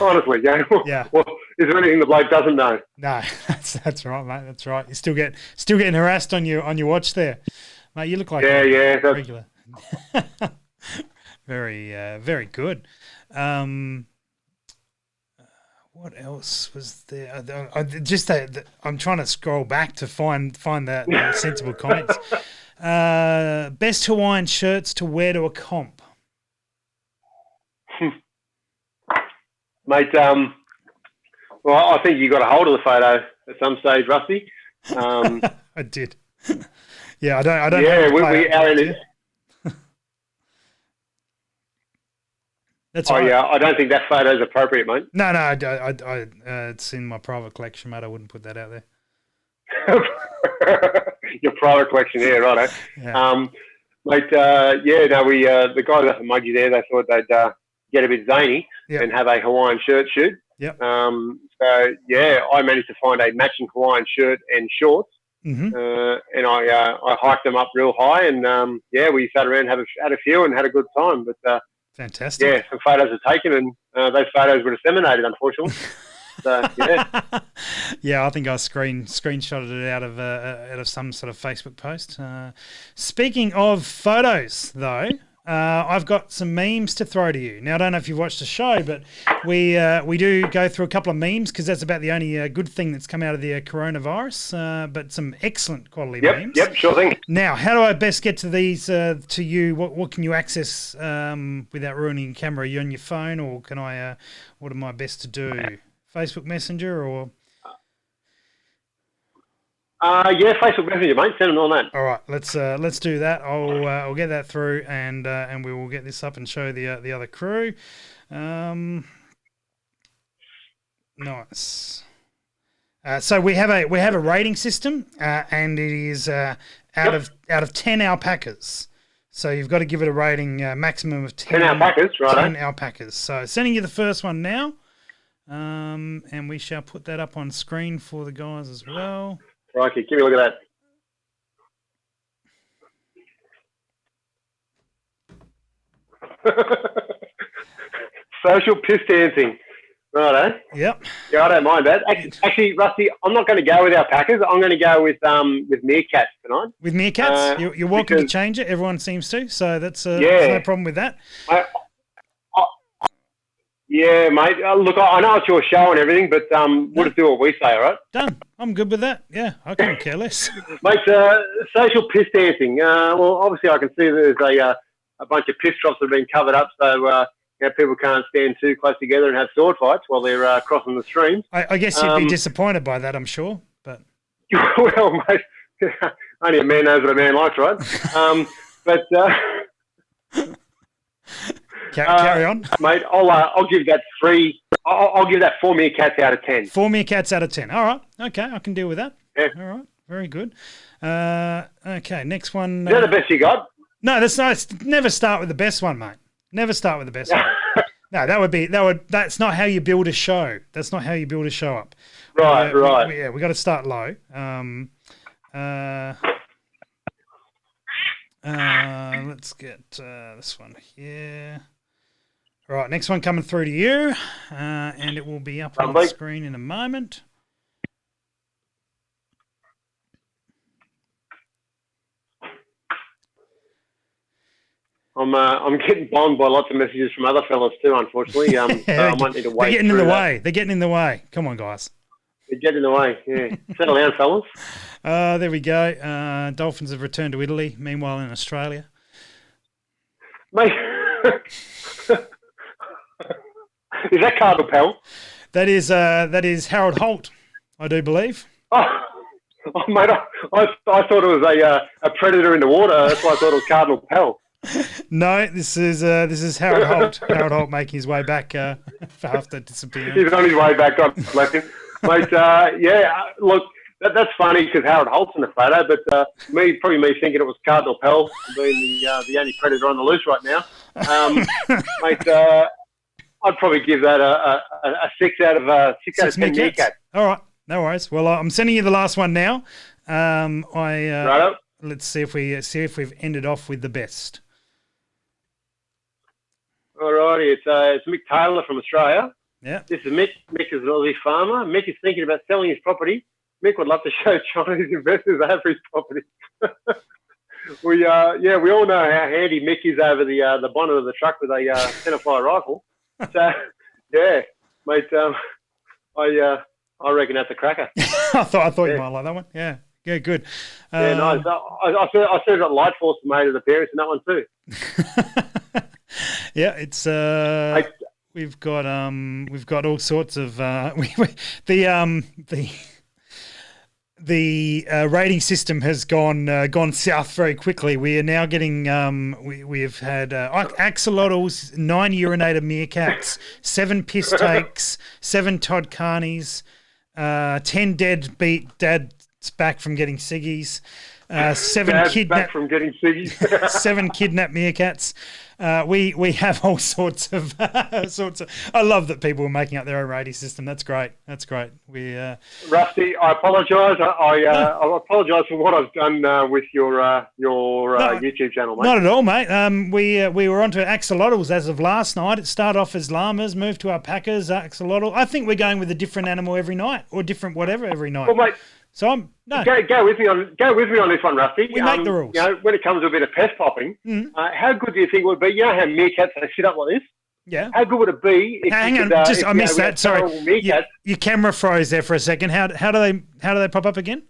Honestly, yeah. Well, is there anything the bloke doesn't know? No, that's right, mate. That's right. You still getting harassed on your watch there, mate. You look like regular. Very good. What else was there? I'm trying to scroll back to find that sensible comments. Best Hawaiian shirts to wear to a comp. Mate, well, I think you got a hold of the photo at some stage, Rusty. I did. Yeah, I don't. Yeah, That's right. I don't think that photo is appropriate, mate. No, it's in my private collection, mate. I wouldn't put that out there. Your private collection, yeah, right. Yeah. Mate, the guys up at Mudgee there, they thought they'd get a bit zany and have a Hawaiian shirt shoot. Yep. I managed to find a matching Hawaiian shirt and shorts. And I hiked them up real high, and we sat around, had a few, and had a good time. But fantastic. Yeah, some photos were taken, and those photos were disseminated, unfortunately. So yeah, I think I screenshotted it out of some sort of Facebook post. Speaking of photos, though, I've got some memes to throw to you. Now, I don't know if you've watched the show, but we do go through a couple of memes because that's about the only good thing that's come out of the coronavirus, but some excellent quality memes. Yep, sure thing. Now, how do I best get to these to you? What can you access without ruining your camera? Are you on your phone, or can I? What am I best to do? Facebook Messenger or? Yeah, Facebook Messenger, mate. Send them on that. All right, let's do that. I'll get that through, and we will get this up and show the other crew. Nice. So we have a rating system, and it is out of 10 alpacas. So you've got to give it a rating maximum of 10 alpacas, right? 10 alpacas. So sending you the first one now, and we shall put that up on screen for the guys as well. Right, give me a look at that. Social piss dancing. Righto. Yep. Yeah, I don't mind that. Actually, Rusty, I'm not going to go with alpacas. I'm going to go with meerkats tonight. With meerkats? You're welcome to change it. Everyone seems to. So that's there's no problem with that. Yeah, mate. Look, I know it's your show and everything, but we'll just do what we say, all right? Done. I'm good with that. Yeah, I couldn't care less. Mate, social piss dancing. Well, obviously I can see there's a bunch of piss drops that have been covered up, so people can't stand too close together and have sword fights while they're crossing the streams. I guess you'd be disappointed by that, I'm sure. But well, mate, only a man knows what a man likes, right? Carry on, mate. I'll give that I'll give that 4 meerkats out of 10. 4 meerkats out of 10. All right, okay, I can deal with that. Yeah. All right, very good. Okay, next one. Is that the best you got? No, never start with the best one, mate. Never start with the best one. No, that's not how you build a show. That's not how you build a show up. Right. We got to start low. Let's get this one here. All right, next one coming through to you, and it will be up on the screen in a moment. I'm getting bombed by lots of messages from other fellas too, unfortunately. So I might need to wait. They're getting in the way. They're getting in the way. Come on, guys. They're getting in the way. Yeah, settle down, fellas. There we go. Dolphins have returned to Italy. Meanwhile, in Australia, mate. Is that Cardinal Pell? That is Harold Holt, I do believe. Oh mate, I thought it was a predator in the water. That's why I thought it was Cardinal Pell. No, this is Harold Holt. Harold Holt making his way back after disappearing. He's on his way back. God bless him, mate. Yeah, look, that's funny because Harold Holt's in the photo, but me thinking it was Cardinal Pell being the only predator on the loose right now. Mate, I'd probably give that a 6 out of 10 meerkats. All right, no worries. Well, I'm sending you the last one now. Right. Let's see if we've ended off with the best. All righty, it's Mick Taylor from Australia. Yeah. This is Mick. Mick is an Aussie farmer. Mick is thinking about selling his property. Mick would love to show Chinese investors they have his property. We all know how handy Mick is over the bonnet of the truck with a centerfire rifle. So yeah, mate, I reckon that's a cracker. I thought you might like that one. Yeah, good. Yeah, nice. I still got Light Force made of the parents in that one too. Yeah, it's we've got all sorts of the rating system has gone south very quickly. We are now getting we've had axolotls, 9 urinated meerkats, 7 piss takes, 7 Todd Carneys, 10 dead beat dads back from getting ciggies, 7 kidnapped from getting ciggies, 7 kidnapped meerkats. We have all sorts of I love that people are making up their own rating system. That's great. We Rusty, I apologise. I apologise for what I've done with your YouTube channel, mate. Not at all, mate. We were onto axolotls as of last night. It started off as llamas, moved to alpacas, axolotl. I think we're going with a different animal every night or different whatever every night. Well, mate. So go with me on this one, Rusty. We make the rules. When it comes to a bit of pest popping, how good do you think it would be? You know how meerkats they sit up like this? Yeah. How good would it be? Hang on, I missed that. Sorry, your camera froze there for a second. How do they pop up again?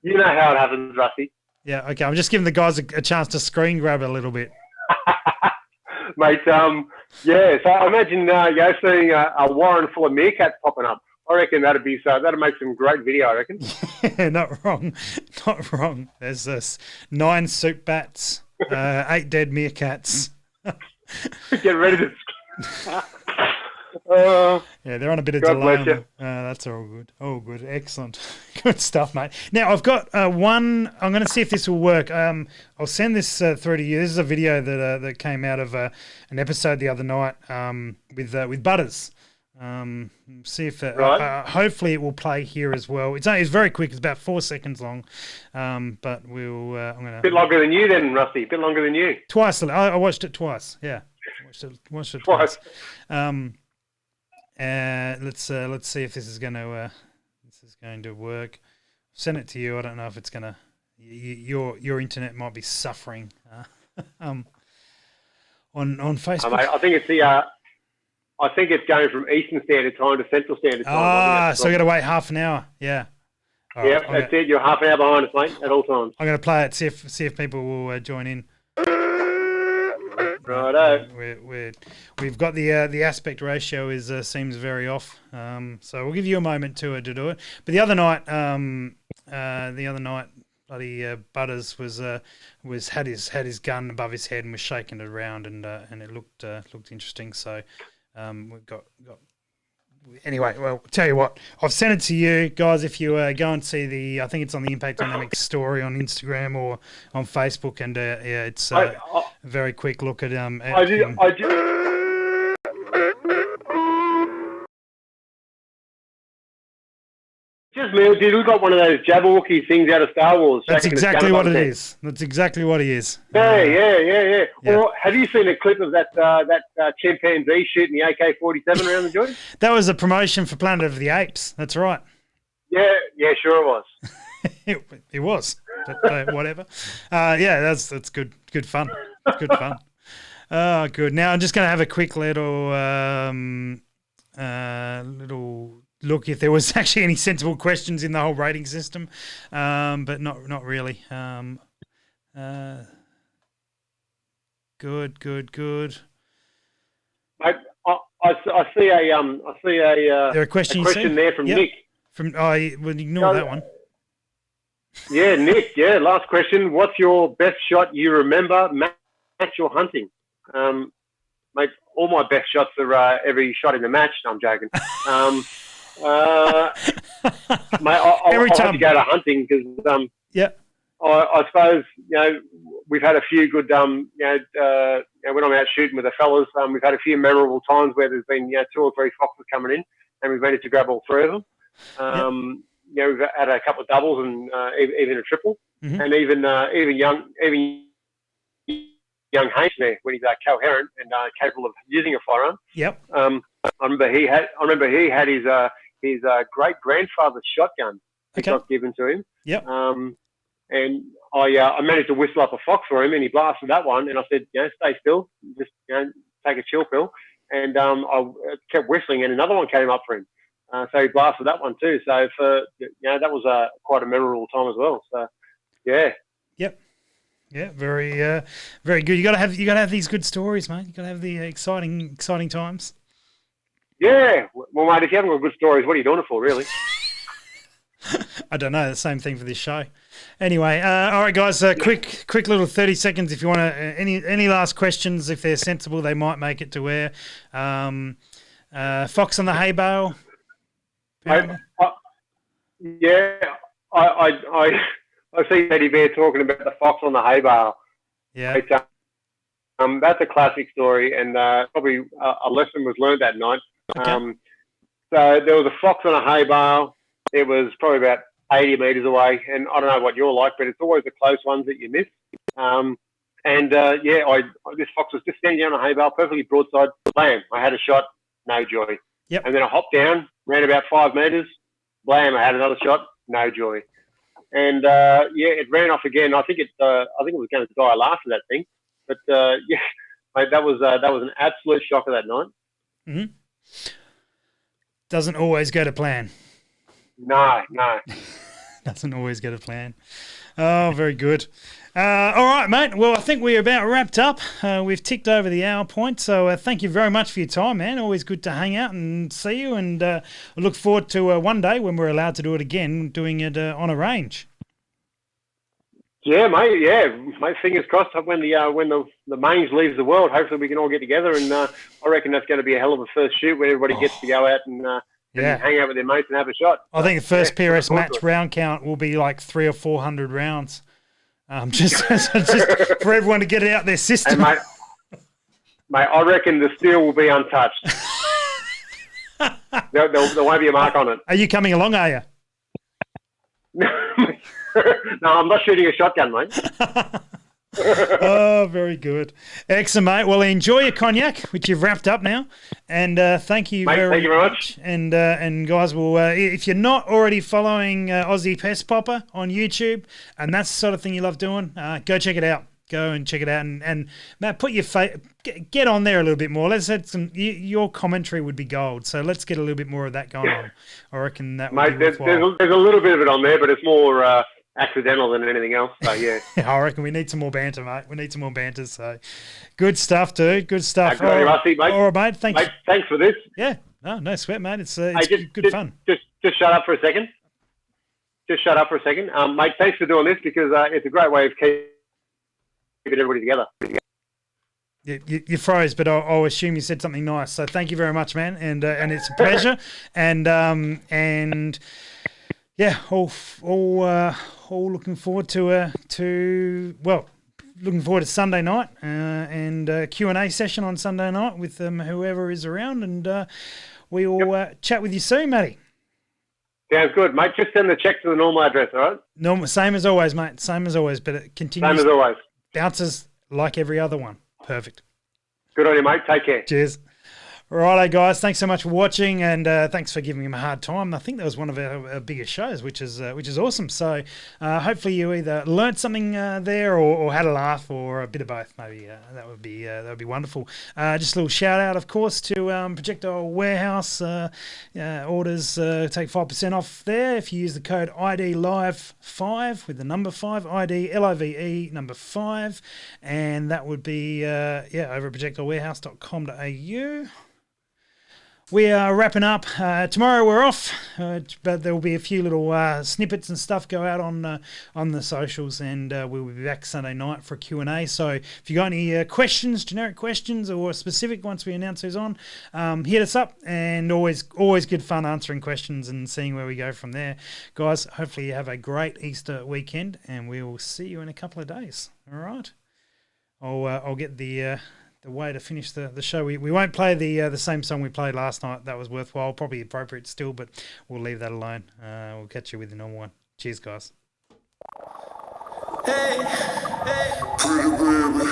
You know how it happens, Rusty. Yeah. Okay. I'm just giving the guys a chance to screen grab a little bit. Mate. Yeah. So imagine seeing a warren full of meerkats popping up. I reckon that'd make some great video. I reckon. Yeah, not wrong, not wrong. There's 9 soup bats, 8 dead meerkats. Get ready to. Yeah, they're on a bit of God delay. bless you. That's all good. Oh, good. Excellent. Good stuff, mate. Now, I've got one. I'm going to see if this will work. I'll send this through to you. This is a video that came out of an episode the other night with Butters. See if Right. hopefully it will play here as well. It's very quick. It's about 4 seconds long, but we'll. I'm gonna. Bit longer than you, then, Rusty. Bit longer than you. Twice. I watched it twice. Yeah, watched it twice. Let's see if this is going to work. Send it to you. I don't know if it's going to. Your internet might be suffering. On Facebook. Mate, I think it's I think it's going from Eastern Standard Time to Central Standard Time. So I got to wait half an hour. Yeah. All Yep, right, that's it. You're half an hour behind us, mate, at all times. I'm going to play it. See if people will join in. Righto. We've got the aspect ratio seems very off. So we'll give you a moment to do it. But the other night, bloody Butters was had his gun above his head and was shaking it around, and it looked interesting. So we've got. Anyway, well, tell you what, I've sent it to you guys. If you go and see I think it's on the Impact Dynamics story on Instagram or on Facebook, and yeah, it's a very quick look at I did. Just me, dude. We got one of those Jabberwocky things out of Star Wars. That's exactly what it is. That's exactly what he is. Yeah. Or have you seen a clip of that chimpanzee shooting the AK-47 around the joint? That was a promotion for Planet of the Apes. That's right. Yeah, sure it was. It was, but whatever. Yeah, that's good fun. Good fun. Oh, good. Now I'm just going to have a quick little look if there was actually any sensible questions in the whole rating system, but not really. Good. I see a there a question there from Nick. Well, ignore that one. Yeah, Nick. Yeah, last question. What's your best shot you remember match or hunting? Mate, all my best shots are every shot in the match. No, I'm joking. Mate, I'll have to go to hunting because I suppose we've had a few good when I'm out shooting with the fellas, we've had a few memorable times where there's been 2 or 3 foxes coming in, and we've managed to grab all 3 of them. We've had a couple of doubles and even a triple, and even young Hayes there when he's coherent and capable of using a firearm. Yep. I remember he had his great grandfather's shotgun that got given to him. Yep. And I managed to whistle up a fox for him, and he blasted that one. And I said, stay still, just take a chill pill. And I kept whistling, and another one came up for him. So he blasted that one too. So that was quite a memorable time as well. So yeah. Yep. Yeah, very good. You got to have these good stories, mate. You got to have the exciting times. Yeah. Well, mate, if you haven't got good stories, what are you doing it for, really? I don't know. The same thing for this show. Anyway, all right, guys. Quick little 30 seconds. If you want to, any last questions, if they're sensible, they might make it to air. Fox on the hay bale. I see Teddy Bear talking about the fox on the hay bale. Yeah. It's, that's a classic story, and probably a lesson was learned that night. Okay. So there was a fox on a hay bale. It was probably about 80 metres away, and I don't know what you're like, but it's always the close ones that you miss. This fox was just standing down on a hay bale, perfectly broadside. Blam! I had a shot, no joy. Yep. And then I hopped down, ran about 5 metres. Blam! I had another shot, no joy. And it ran off again. I think it was going to die last of that thing. But mate, that was an absolute shocker that night. Mm-hmm. Doesn't always go to plan. No. Doesn't always get a plan. Oh, very good. All right, mate. Well, I think we're about wrapped up. We've ticked over the hour point, so thank you very much for your time, man. Always good to hang out and see you, and I look forward to one day when we're allowed to do it again, doing it on a range. Yeah, mate. Yeah, mate. Fingers crossed. When the mange leaves the world, hopefully we can all get together, and I reckon that's going to be a hell of a first shoot where everybody gets to go out and hang out with their mates and have a shot. I think the first PRS match round count will be like 300 or 400 rounds. Just for everyone to get it out their system. And mate, I reckon the steel will be untouched. there won't be a mark on it. Are you coming along, are you? No, I'm not shooting a shotgun, mate. Oh, very good. Excellent, mate. Well, enjoy your cognac, which you've wrapped up now. And thank you, mate, thank you very much. And guys, will if you're not already following Aussie Pest Popper on YouTube, and that's the sort of thing you love doing, go check it out. Go and check it out. And Matt, put your get on there a little bit more. Let's have some. Your commentary would be gold. So let's get a little bit more of that going on. I reckon that would be worthwhile. There's a little bit of it on there, but it's more accidental than anything else. So yeah. I reckon we need some more banter, mate. We need some more banter. So good stuff, dude. Good stuff. Good on you, Rusty, mate. All right, mate. Thanks. Mate, thanks for this. Yeah. No sweat, mate. It's good fun. Just shut up for a second. Just shut up for a second. Mate, thanks for doing this because it's a great way of keeping everybody together. You froze, but I'll assume you said something nice. So thank you very much, man. And it's a pleasure. and yeah, all looking forward to looking forward to Sunday night and Q&A session on Sunday night with whoever is around, and we will chat with you soon, Matty. Sounds good, mate. Just send the check to the normal address, all right? Normal, same as always, mate. Same as always, but it continues. Same as always. Bounces like every other one. Perfect. Good on you, mate. Take care. Cheers. Righto, guys. Thanks so much for watching, and thanks for giving him a hard time. I think that was one of our biggest shows, which is awesome. So hopefully you either learnt something there or had a laugh or a bit of both. Maybe that would be wonderful. Just a little shout out, of course, to Projectile Warehouse. Orders take 5% off there if you use the code ID Live 5 with the number 5 ID LIVE number 5, and that would be over at projectilewarehouse.com.au. We are wrapping up. Tomorrow we're off, but there will be a few little snippets and stuff go out on the socials, and we'll be back Sunday night for a Q&A. So if you got any questions, generic questions or specific once we announce who's on, hit us up, and always good fun answering questions and seeing where we go from there. Guys, hopefully you have a great Easter weekend, and we will see you in a couple of days. All right? I'll get the way to finish the show. We won't play the same song we played last night. That was worthwhile, probably appropriate still, but we'll leave that alone. We'll catch you with the normal one. Cheers, guys. Hey, pretty baby,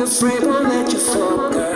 afraid, won't let you fall, girl.